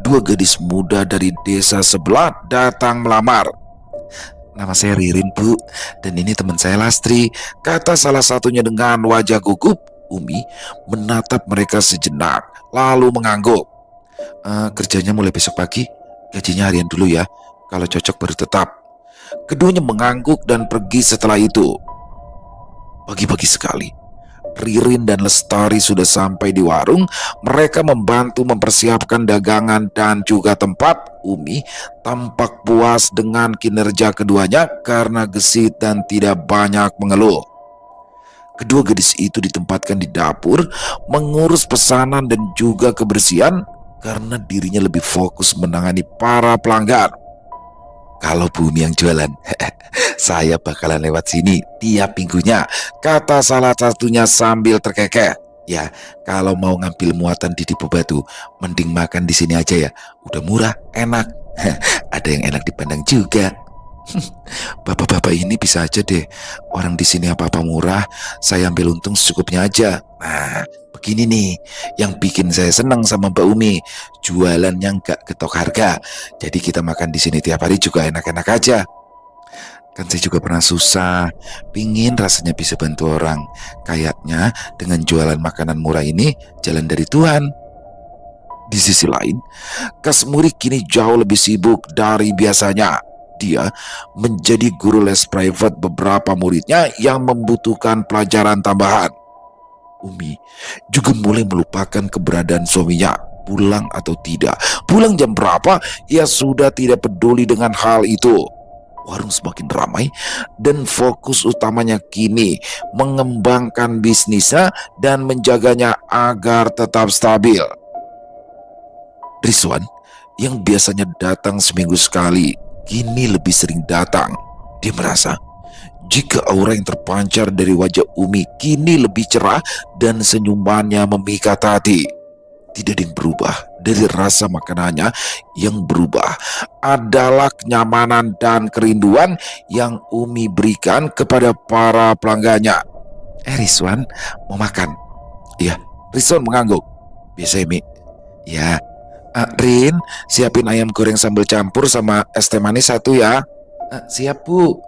2 gadis muda dari desa sebelah datang melamar. Nama saya Ririn Bu, dan ini teman saya Lastri, kata salah satunya dengan wajah gugup. Umi menatap mereka sejenak, lalu mengangguk. Kerjanya mulai besok pagi, gajinya harian dulu ya, kalau cocok baru tetap. Keduanya mengangguk dan pergi setelah itu. Pagi-pagi sekali, Ririn dan Lestari sudah sampai di warung. Mereka membantu mempersiapkan dagangan dan juga tempat. Umi tampak puas dengan kinerja keduanya karena gesit dan tidak banyak mengeluh. Kedua gadis itu ditempatkan di dapur, mengurus pesanan dan juga kebersihan karena dirinya lebih fokus menangani para pelanggan. Kalau Bu Umi yang jualan, saya bakalan lewat sini tiap minggunya, kata salah satunya sambil terkekeh. Ya, kalau mau ngambil muatan di Dipo Batu, mending makan di sini aja ya. Udah murah, enak. Ada yang enak dipandang juga. Bapak-bapak ini bisa aja deh. Orang di sini apa-apa murah, saya ambil untung secukupnya aja. Nah, begini nih yang bikin saya senang sama Mbak Umi, jualannya nggak ketok harga. Jadi kita makan di sini tiap hari juga enak-enak aja. Kan saya juga pernah susah, pingin rasanya bisa bantu orang. Kayaknya dengan jualan makanan murah ini jalan dari Tuhan. Di sisi lain, Kasmuri kini jauh lebih sibuk dari biasanya. Dia menjadi guru les private beberapa muridnya yang membutuhkan pelajaran tambahan. Umi juga mulai melupakan keberadaan suaminya, pulang atau tidak, pulang jam berapa, ia sudah tidak peduli dengan hal itu. Warung semakin ramai dan fokus utamanya kini mengembangkan bisnisnya dan menjaganya agar tetap stabil. Rizwan yang biasanya datang seminggu sekali kini lebih sering datang. Dia merasa jika aura yang terpancar dari wajah Umi kini lebih cerah dan senyumannya memikat hati. Tidak ada yang berubah dari rasa makanannya, yang berubah adalah kenyamanan dan kerinduan yang Umi berikan kepada para pelanggannya. Rizwan, mau makan? Iya, Rizwan mengangguk. Biasa Mi. Ya, Rin, siapin ayam goreng sambal campur sama es teh manis satu ya. Siap Bu.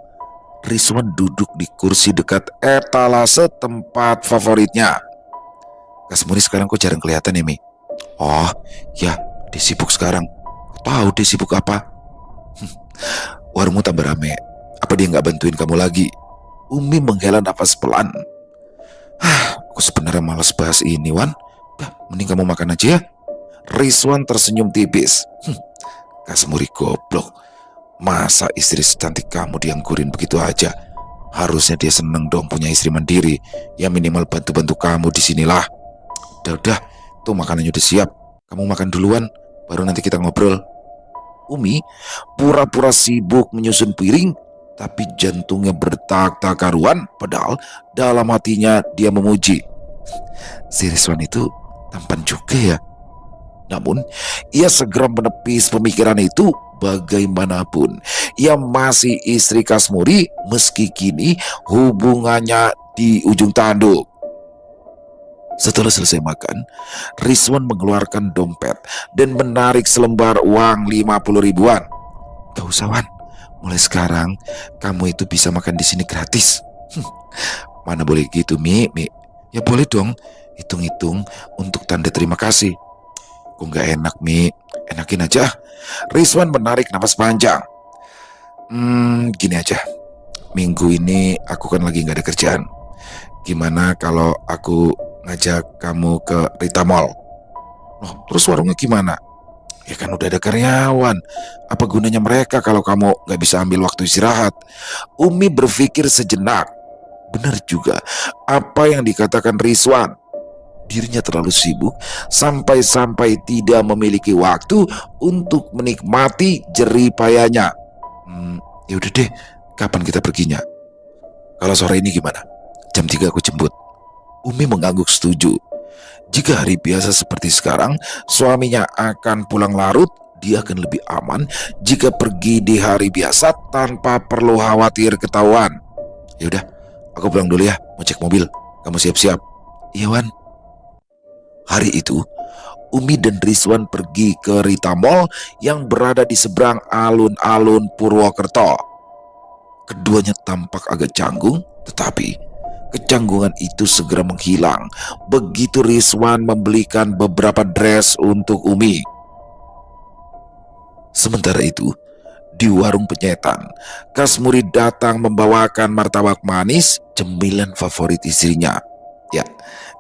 Rizwan duduk di kursi dekat etalase tempat favoritnya. Kasmuri sekarang kok jarang kelihatan ya Mi? Oh, ya, dia sibuk sekarang. Tahu dia sibuk apa? Warungmu tambah rame. Apa dia nggak bantuin kamu lagi? Umi menghela nafas pelan. Aku sebenarnya malas bahas ini, Wan. Mending kamu makan aja ya. Rizwan tersenyum tipis. Kasmuri goblok. Masa istri secantik kamu dianggurin begitu aja? Harusnya dia seneng dong punya istri mandiri. Ya minimal bantu-bantu kamu di sinilah. Udah, tuh makanannya udah siap. Kamu makan duluan, baru nanti kita ngobrol. Umi pura-pura sibuk menyusun piring, tapi jantungnya berdetak-detak karuan, padahal dalam hatinya dia memuji. Si Rizwan itu tampan juga ya. Namun, ia segera menepis pemikiran itu. Bagaimanapun, ia masih istri Kasmuri meski kini hubungannya di ujung tanduk. Setelah selesai makan, Rizwan mengeluarkan dompet dan menarik selembar uang 50 ribuan. Gak usah Wan, mulai sekarang kamu itu bisa makan di sini gratis. Mana boleh gitu Mi. Ya boleh dong, hitung-hitung untuk tanda terima kasih. Kok gak enak Mi, enakin aja. Rizwan menarik napas panjang. Gini aja, minggu ini aku kan lagi gak ada kerjaan. Gimana kalau aku ngajak kamu ke Rita Mall? Oh, terus warungnya gimana? Ya kan udah ada karyawan. Apa gunanya mereka kalau kamu gak bisa ambil waktu istirahat? Umi berpikir sejenak. Benar juga apa yang dikatakan Rizwan. Dirinya terlalu sibuk sampai-sampai tidak memiliki waktu untuk menikmati jerih payahnya. Ya udah deh, kapan kita perginya? Kalau sore ini gimana? Jam 3 aku jemput. Umi mengangguk setuju. Jika hari biasa seperti sekarang, suaminya akan pulang larut, dia akan lebih aman jika pergi di hari biasa tanpa perlu khawatir ketahuan. Ya udah, aku pulang dulu ya, mau cek mobil. Kamu siap-siap. Iya Wan. Hari itu, Umi dan Rizwan pergi ke Rita Mall yang berada di seberang alun-alun Purwokerto. Keduanya tampak agak canggung, tetapi kecanggungan itu segera menghilang begitu Rizwan membelikan beberapa dress untuk Umi. Sementara itu, di warung penyetan, Kasmuri datang membawakan martabak manis, cemilan favorit istrinya. Ya,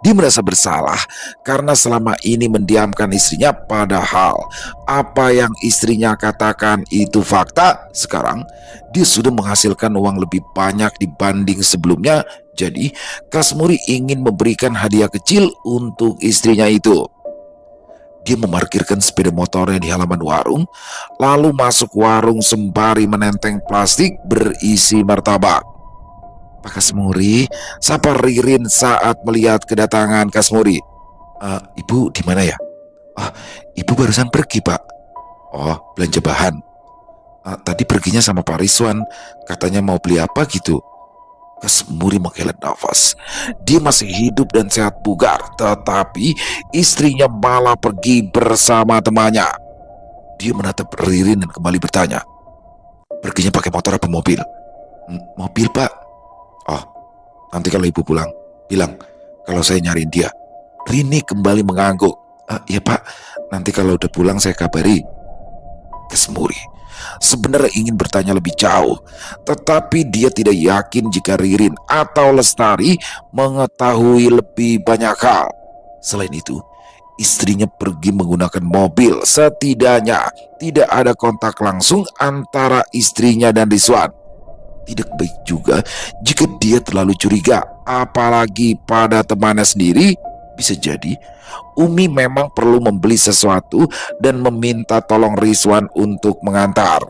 dia merasa bersalah karena selama ini mendiamkan istrinya, padahal apa yang istrinya katakan itu fakta. Sekarang dia sudah menghasilkan uang lebih banyak dibanding sebelumnya. Jadi Kasmuri ingin memberikan hadiah kecil untuk istrinya itu. Dia memarkirkan sepeda motornya di halaman warung, lalu masuk warung sembari menenteng plastik berisi martabak. Pak Kasmuri, sapa Ririn saat melihat kedatangan Kasmuri. Ibu di mana ya? Ibu barusan pergi Pak. Oh, belanja bahan. Tadi perginya sama Pak Rizwan, katanya mau beli apa gitu. Kasmuri menghela nafas. Dia masih hidup dan sehat bugar, tetapi istrinya malah pergi bersama temannya. Dia menatap Ririn dan kembali bertanya, perginya pakai motor apa mobil? Mobil Pak. Oh, nanti kalau ibu pulang, bilang kalau saya nyariin dia. Rini kembali mengangguk. Iya Pak, nanti kalau udah pulang saya kabari. Kasmuri sebenarnya ingin bertanya lebih jauh, tetapi dia tidak yakin jika Ririn atau Lestari mengetahui lebih banyak hal. Selain itu, istrinya pergi menggunakan mobil. Setidaknya tidak ada kontak langsung antara istrinya dan Rizwan. Tidak baik juga jika dia terlalu curiga, apalagi pada temannya sendiri. Bisa jadi Umi memang perlu membeli sesuatu dan meminta tolong Rizwan untuk mengantar.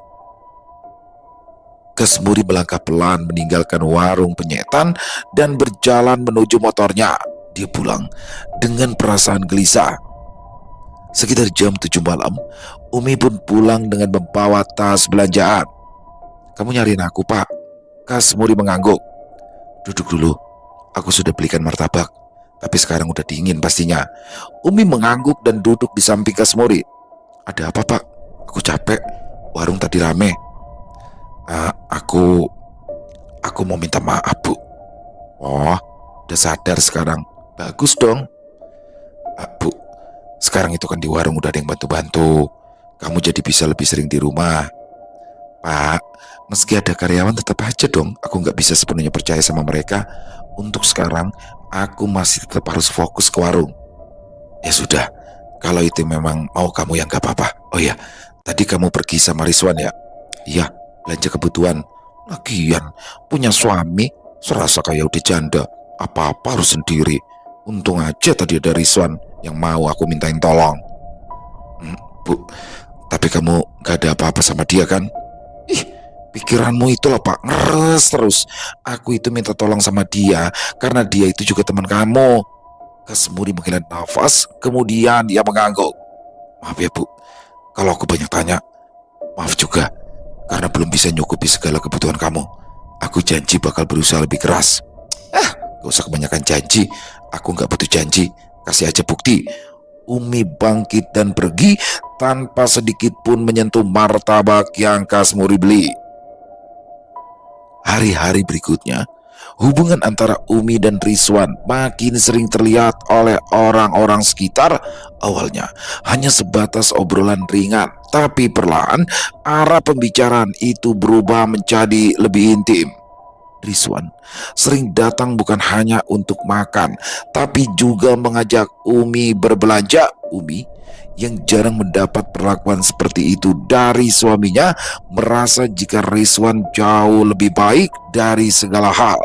Kasmuri melangkah pelan meninggalkan warung penyetan dan berjalan menuju motornya. Dia pulang dengan perasaan gelisah. Sekitar jam 7 malam, Umi pun pulang dengan membawa tas belanjaan. "Kamu nyariin aku, Pak?" Kasmuri mengangguk. "Duduk dulu, aku sudah belikan martabak, tapi sekarang udah dingin pastinya." Umi mengangguk dan duduk di samping Kasmuri. "Ada apa, Pak? Aku capek, warung tadi rame." Aku mau minta maaf, Bu." "Oh, udah sadar sekarang. Bagus dong." Bu, sekarang itu kan di warung udah ada yang bantu-bantu. Kamu jadi bisa lebih sering di rumah." "Pak, meski ada karyawan tetap aja dong aku nggak bisa sepenuhnya percaya sama mereka. Untuk sekarang, aku masih tetap harus fokus ke warung." "Ya sudah, kalau itu memang mau kamu yang gak apa-apa. Oh ya, tadi kamu pergi sama Rizwan ya?" "Iya, belanja kebutuhan. Lagian punya suami serasa kayak udah janda, apa-apa harus sendiri. Untung aja tadi ada Rizwan yang mau aku mintain tolong." Bu, tapi kamu gak ada apa-apa sama dia kan?" "Ih, pikiranmu itu loh Pak, ngeres terus. Aku itu minta tolong sama dia karena dia itu juga teman kamu." Kasmuri menghela nafas, kemudian dia mengangguk. "Maaf ya Bu, kalau aku banyak tanya. Maaf juga karena belum bisa nyukupi segala kebutuhan kamu. Aku janji bakal berusaha lebih keras." "Gak usah kebanyakan janji. Aku gak butuh janji. Kasih aja bukti." Umi bangkit dan pergi tanpa sedikit pun menyentuh martabak yang Kasmuri beli. Hari-hari berikutnya, hubungan antara Umi dan Rizwan makin sering terlihat oleh orang-orang sekitar. Awalnya hanya sebatas obrolan ringan, tapi perlahan arah pembicaraan itu berubah menjadi lebih intim. Rizwan sering datang bukan hanya untuk makan, tapi juga mengajak Umi berbelanja. Umi yang jarang mendapat perlakuan seperti itu dari suaminya merasa jika Rizwan jauh lebih baik dari segala hal.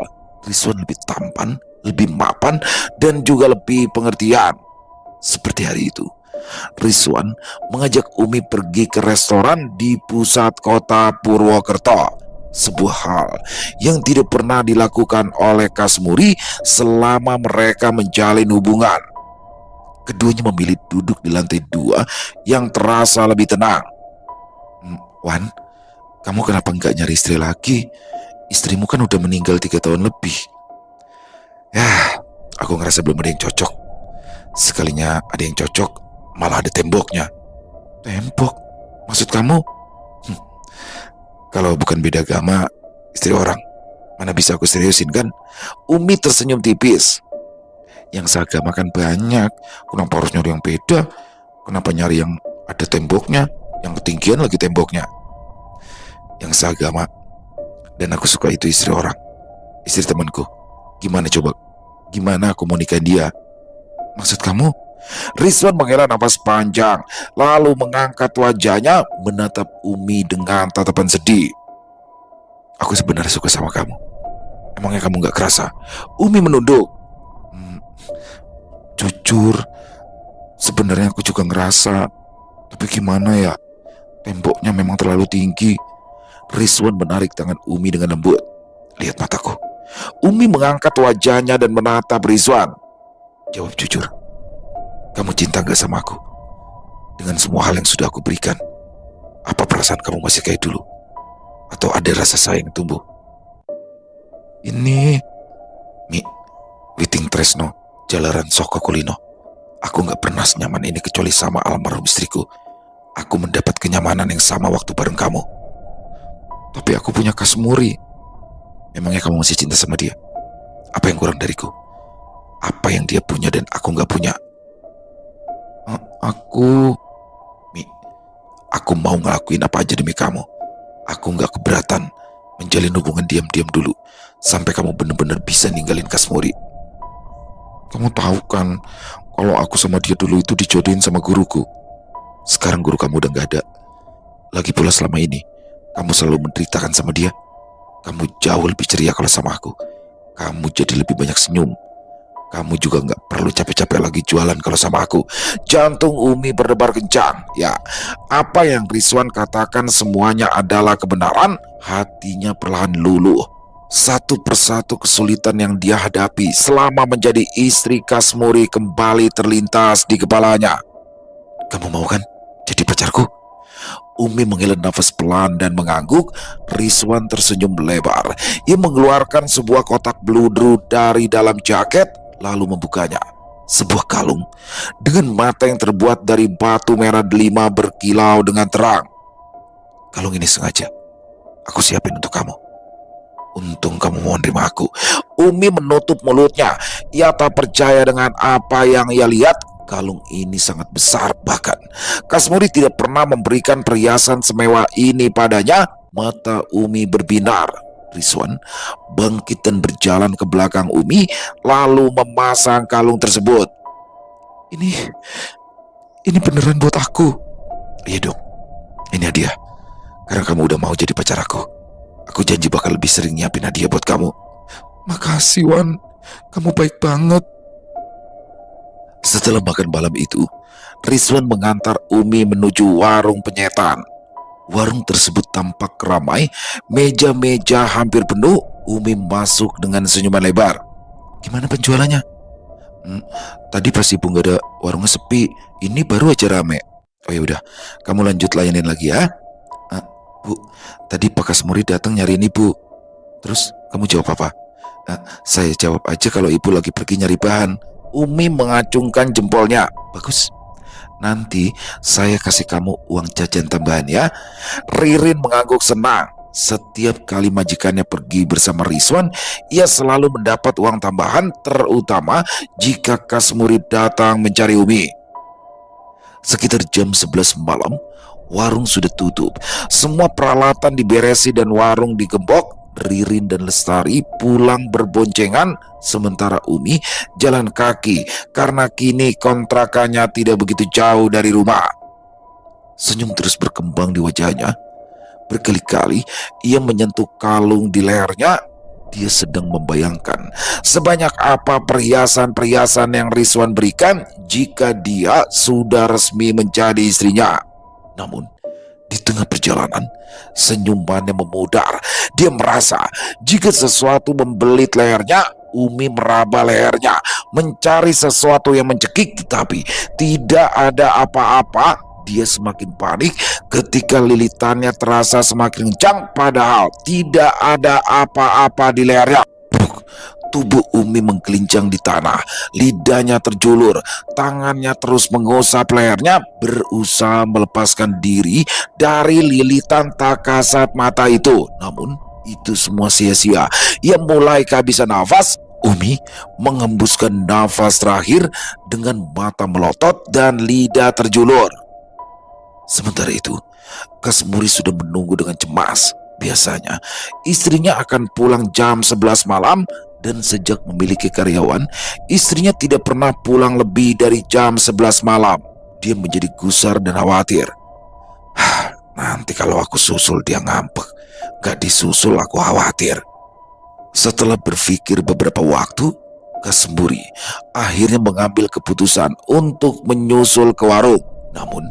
Rizwan lebih tampan, lebih mapan, dan juga lebih pengertian. Seperti hari itu, Rizwan mengajak Umi pergi ke restoran di pusat kota Purwokerto. Sebuah hal yang tidak pernah dilakukan oleh Kasmuri selama mereka menjalin hubungan. Keduanya memilih duduk di lantai 2 yang terasa lebih tenang. "Wan, kamu kenapa nggak nyari istri lagi? Istrimu kan udah meninggal 3 tahun lebih." "Ya, aku ngerasa belum ada yang cocok. Sekalinya ada yang cocok, malah ada temboknya." "Tembok? Maksud kamu?" "Kalau bukan beda agama, istri orang, mana bisa aku seriusin kan?" Umi tersenyum tipis. "Yang seagama kan banyak. Kenapa harus nyari yang beda? Kenapa nyari yang ada temboknya? Yang ketinggian lagi temboknya?" "Yang seagama. Dan aku suka itu istri orang. Istri temanku. Gimana coba? Gimana aku mau nikahin dia?" "Maksud kamu?" Rizwan menghela nafas panjang, lalu mengangkat wajahnya menatap Umi dengan tatapan sedih. "Aku sebenarnya suka sama kamu. Emangnya kamu gak kerasa?" Umi menunduk. "Jujur, sebenarnya aku juga ngerasa. Tapi gimana ya? Temboknya memang terlalu tinggi." Rizwan menarik tangan Umi dengan lembut. "Lihat mataku." Umi mengangkat wajahnya dan menatap Rizwan. "Jawab jujur. Kamu cinta gak sama aku? Dengan semua hal yang sudah aku berikan, apa perasaan kamu masih kayak dulu? Atau ada rasa sayang tumbuh?" "Ini, Mi, Witing Tresno, Jalaran Soko Kulino. Aku gak pernah senyaman ini kecuali sama almarhum istriku. Aku mendapat kenyamanan yang sama waktu bareng kamu. Tapi aku punya Kasmuri. Emangnya kamu masih cinta sama dia? Apa yang kurang dariku? Apa yang dia punya dan aku gak punya?" Mi, aku mau ngelakuin apa aja demi kamu. Aku gak keberatan menjalin hubungan diam-diam dulu sampai kamu benar-benar bisa ninggalin Kasmuri. Kamu tahu kan, kalau aku sama dia dulu itu dijodohin sama guruku. Sekarang guru kamu udah gak ada. Lagi pula selama ini kamu selalu menderitakan sama dia. Kamu jauh lebih ceria kalau sama aku. Kamu jadi lebih banyak senyum. Kamu juga gak perlu capek-capek lagi jualan kalau sama aku. Jantung Umi berdebar kencang. Ya, apa yang Rizwan katakan semuanya adalah kebenaran. Hatinya perlahan luluh. Satu persatu kesulitan yang dia hadapi selama menjadi istri Kasmuri kembali terlintas di kepalanya. Kamu mau kan jadi pacarku? Umi menghela nafas pelan dan mengangguk. Rizwan tersenyum lebar. Ia mengeluarkan sebuah kotak bludru dari dalam jaket, lalu membukanya. Sebuah kalung dengan mata yang terbuat dari batu merah delima berkilau dengan terang. Kalung ini sengaja aku siapin untuk kamu. Untung kamu mau menerima aku. Umi menutup mulutnya. Ia tak percaya dengan apa yang ia lihat. Kalung ini sangat besar, bahkan Kasmuri tidak pernah memberikan perhiasan semewah ini padanya. Mata Umi berbinar. Rizwan bangkit dan berjalan ke belakang Umi, lalu memasang kalung tersebut. Ini beneran buat aku? Iya dong, ini hadiah. Karena kamu udah mau jadi pacar aku janji bakal lebih sering nyiapin hadiah buat kamu. Makasih Wan, kamu baik banget. Setelah makan malam itu, Rizwan mengantar Umi menuju warung penyetan. Warung tersebut tampak ramai, meja-meja hampir penuh. Umi masuk dengan senyuman lebar. Gimana penjualannya? Tadi pas ibu gak ada, warungnya sepi. Ini baru aja rame. Oh ya udah, kamu lanjut layanin lagi ya. Bu, tadi Pak Kasmuri datang nyariin ibu. Terus kamu jawab apa? Saya jawab aja kalau ibu lagi pergi nyari bahan. Umi mengacungkan jempolnya. Bagus. Nanti saya kasih kamu uang jajan tambahan ya. Ririn mengangguk senang. Setiap kali majikannya pergi bersama Rizwan, ia selalu mendapat uang tambahan, terutama jika Kasmuri datang mencari Umi. Sekitar jam 11 malam, warung sudah tutup. Semua peralatan diberesi dan warung digembok. Ririn dan Lestari pulang berboncengan, sementara Umi jalan kaki karena kini kontrakannya tidak begitu jauh dari rumah. Senyum terus berkembang di wajahnya. Berkali-kali ia menyentuh kalung di lehernya. Dia sedang membayangkan sebanyak apa perhiasan-perhiasan yang Rizwan berikan jika dia sudah resmi menjadi istrinya. Namun di tengah perjalanan, senyumannya memudar. Dia merasa jika sesuatu membelit lehernya. Umi meraba lehernya, mencari sesuatu yang mencekik, tetapi tidak ada apa-apa. Dia semakin panik ketika lilitannya terasa semakin kencang, padahal tidak ada apa-apa di lehernya. Tubuh Umi menggelincang di tanah, lidahnya terjulur, tangannya terus mengusap lehernya, berusaha melepaskan diri dari lilitan tak kasat mata itu. Namun itu semua sia-sia. Ia mulai kehabisan nafas. Umi mengembuskan nafas terakhir dengan mata melotot dan lidah terjulur. Sementara itu, Kasmuri sudah menunggu dengan cemas. Biasanya istrinya akan pulang jam 11 malam. Dan sejak memiliki karyawan, istrinya tidak pernah pulang lebih dari jam 11 malam. Dia menjadi gusar dan khawatir. Nanti kalau aku susul dia ngambek. Gak disusul aku khawatir. Setelah berpikir beberapa waktu, Kasmuri akhirnya mengambil keputusan untuk menyusul ke warung. Namun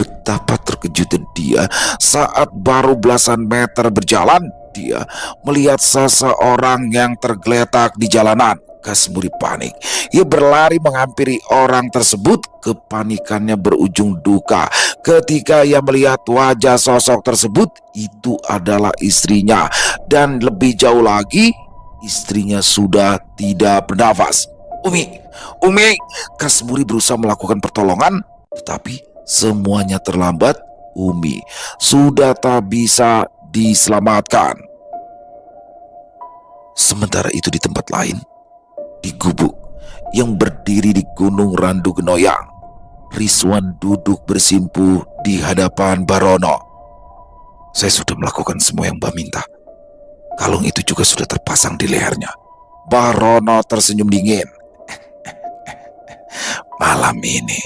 betapa terkejutnya dia saat baru belasan meter berjalan, dia melihat seseorang yang tergeletak di jalanan. Kasmuri panik. Ia berlari menghampiri orang tersebut. Kepanikannya berujung duka ketika ia melihat wajah sosok tersebut. Itu adalah istrinya. Dan lebih jauh lagi, istrinya sudah tidak bernafas. Umi! Kasmuri berusaha melakukan pertolongan, tetapi semuanya terlambat. Umi sudah tak bisa diselamatkan. Sementara itu di tempat lain, di gubuk yang berdiri di Gunung Randu Genoyang, Rizwan duduk bersimpuh di hadapan Barono. Saya sudah melakukan semua yang Mbak minta. Kalung itu juga sudah terpasang di lehernya. Barono tersenyum dingin. Malam ini,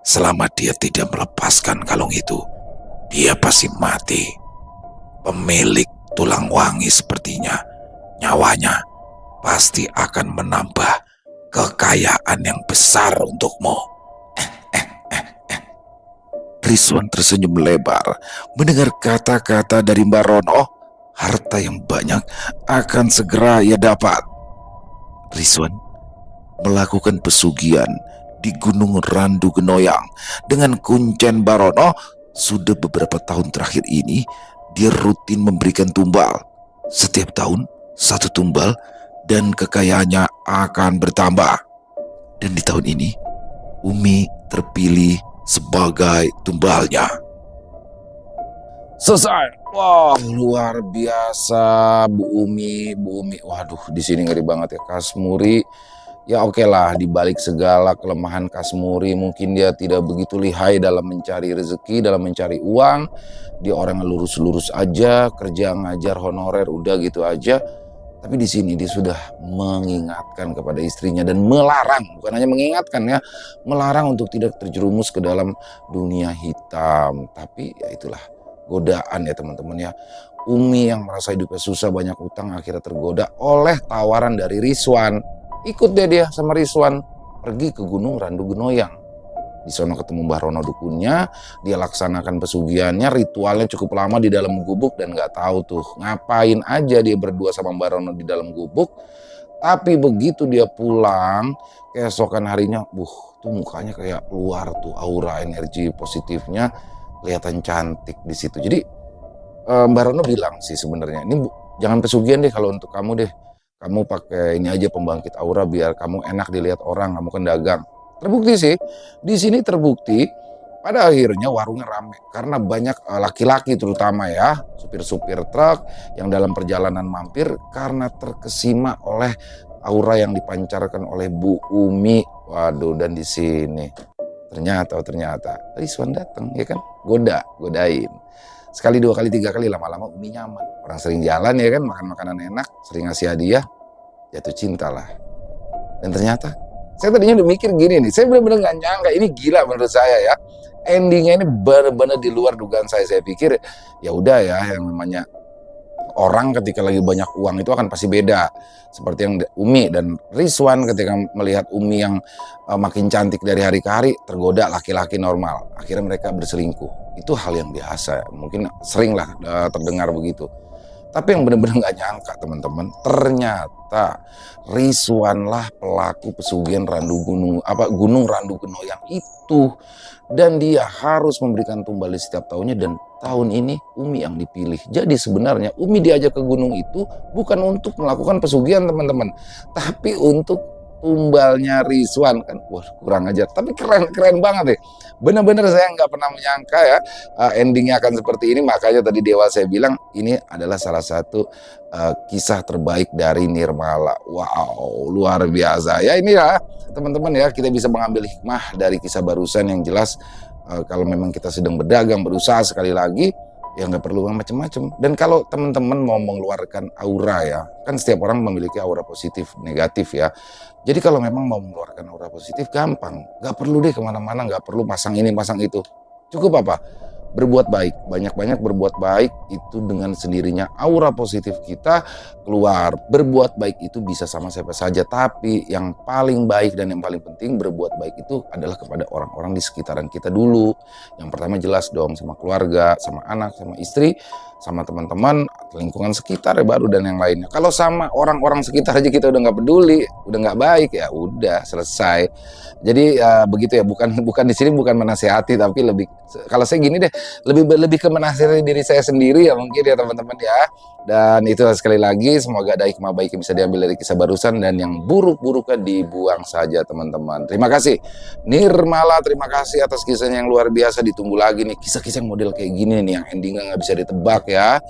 selama dia tidak melepaskan kalung itu, dia pasti mati. Pemilik tulang wangi sepertinya, nyawanya pasti akan menambah kekayaan yang besar untukmu. Rizwan tersenyum lebar mendengar kata-kata dari Mbak Rono. Harta yang banyak akan segera ia dapat. Rizwan melakukan pesugihan di Gunung Randu Genoyang dengan kuncen Barono. Sudah beberapa tahun terakhir ini dia rutin memberikan tumbal. Setiap tahun satu tumbal dan kekayaannya akan bertambah. Dan di tahun ini Umi terpilih sebagai tumbalnya. Selesai. Wah, luar biasa Bu Umi. Waduh, di sini ngeri banget ya. Kasmuri, ya oke lah, dibalik segala kelemahan Kasmuri, mungkin dia tidak begitu lihai dalam mencari rezeki, dalam mencari uang. Dia orang yang lurus-lurus aja, kerja ngajar honorer udah gitu aja. Tapi di sini dia sudah mengingatkan kepada istrinya dan melarang, bukan hanya mengingatkan ya, melarang untuk tidak terjerumus ke dalam dunia hitam. Tapi ya itulah godaan ya teman-teman ya. Umi yang merasa hidupnya susah, banyak utang, akhirnya tergoda oleh tawaran dari Rizwan. Ikut deh dia sama Rizwan pergi ke Gunung Randu Genoyang. Di sana ketemu Mbah Rono dukunnya, dia laksanakan pesugihannya, ritualnya cukup lama di dalam gubuk dan nggak tahu tuh ngapain aja dia berdua sama Mbah Rono di dalam gubuk. Tapi begitu dia pulang, keesokan harinya, tuh mukanya kayak keluar tuh aura energi positifnya, kelihatan cantik di situ. Jadi Mbah Rono bilang sih sebenarnya, ini jangan pesugihan deh kalau untuk kamu deh. Kamu pakai ini aja pembangkit aura biar kamu enak dilihat orang, kamu kan dagang. Terbukti sih, di sini terbukti pada akhirnya warungnya rame karena banyak laki-laki terutama ya, supir-supir truk yang dalam perjalanan mampir karena terkesima oleh aura yang dipancarkan oleh Bu Umi. Waduh, dan di sini ternyata Rizwan datang ya kan, godain. Sekali, dua kali, tiga kali, lama-lama Umi nyaman. Orang sering jalan ya kan, makan makanan enak, sering ngasih hadiah, jatuh cinta lah. Dan ternyata saya tadinya udah mikir gini nih, saya benar-benar nggak nyangka, ini gila menurut saya ya. Endingnya ini benar-benar di luar dugaan saya. Saya pikir ya udah ya, yang namanya orang ketika lagi banyak uang itu akan pasti beda. Seperti yang Umi dan Rizwan ketika melihat Umi yang makin cantik dari hari ke hari, tergoda laki-laki normal. Akhirnya mereka berselingkuh. Itu hal yang biasa, mungkin sering lah terdengar begitu. Tapi yang benar-benar nggak nyangka teman-teman, ternyata Rizwan lah pelaku pesugihan Gunung Randu Genoyang itu. Dan dia harus memberikan tumbal di setiap tahunnya, dan tahun ini Umi yang dipilih. Jadi sebenarnya Umi diajak ke gunung itu bukan untuk melakukan pesugihan teman-teman, tapi untuk tumbalnya Rizwan kan. Wah, kurang ajar, tapi keren banget deh. Benar-benar saya nggak pernah menyangka ya endingnya akan seperti ini. Makanya tadi di awal saya bilang ini adalah salah satu kisah terbaik dari Nirmala. Wow, luar biasa ya. Ini ya teman-teman ya, kita bisa mengambil hikmah dari kisah barusan yang jelas kalau memang kita sedang berdagang, berusaha, sekali lagi ya nggak perlu macam-macam. Dan kalau teman-teman mau mengeluarkan aura ya, kan setiap orang memiliki aura positif, negatif ya. Jadi kalau memang mau mengeluarkan aura positif gampang, nggak perlu deh kemana-mana, nggak perlu pasang ini pasang itu. Cukup apa? Berbuat baik, banyak-banyak berbuat baik, itu dengan sendirinya aura positif kita keluar. Berbuat baik itu bisa sama siapa saja, tapi yang paling baik dan yang paling penting berbuat baik itu adalah kepada orang-orang di sekitaran kita dulu. Yang pertama jelas dong, sama keluarga, sama anak, sama istri, sama teman-teman, lingkungan sekitar ya baru, dan yang lainnya. Kalau sama orang-orang sekitar aja kita udah nggak peduli, udah nggak baik, ya udah selesai. Jadi begitu ya, bukan di sini bukan menasehati, tapi lebih, kalau saya gini deh, lebih ke menasihati diri saya sendiri ya mungkin ya teman-teman ya. Dan itu sekali lagi, semoga ada hikmah baik yang bisa diambil dari kisah barusan, dan yang buruk-buruknya dibuang saja teman-teman. Terima kasih Nirmala, terima kasih atas kisahnya yang luar biasa. Ditunggu lagi nih kisah-kisah yang model kayak gini nih, yang endingnya nggak bisa ditebak ya.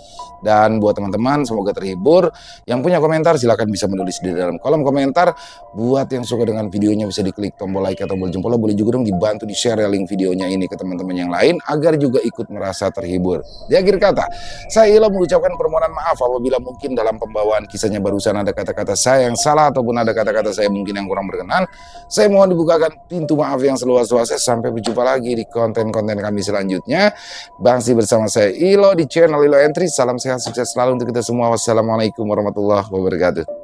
Dan Dan buat teman-teman semoga terhibur. Yang punya komentar silahkan bisa menulis di dalam kolom komentar. Buat yang suka dengan videonya bisa diklik tombol like atau tombol jempol. Boleh juga dong dibantu di share link videonya ini ke teman-teman yang lain agar juga ikut merasa terhibur. Di akhir kata, saya Ilo mengucapkan permohonan maaf apabila mungkin dalam pembawaan kisahnya barusan ada kata-kata saya yang salah ataupun ada kata-kata saya mungkin yang kurang berkenan. Saya mohon dibukakan pintu maaf yang seluas-luasnya. Sampai berjumpa lagi di konten-konten kami selanjutnya. Bangsi bersama saya Ilo di channel Ilo Entry. Salam sehat, sukses selalu untuk kita semua. Wassalamualaikum warahmatullahi wabarakatuh.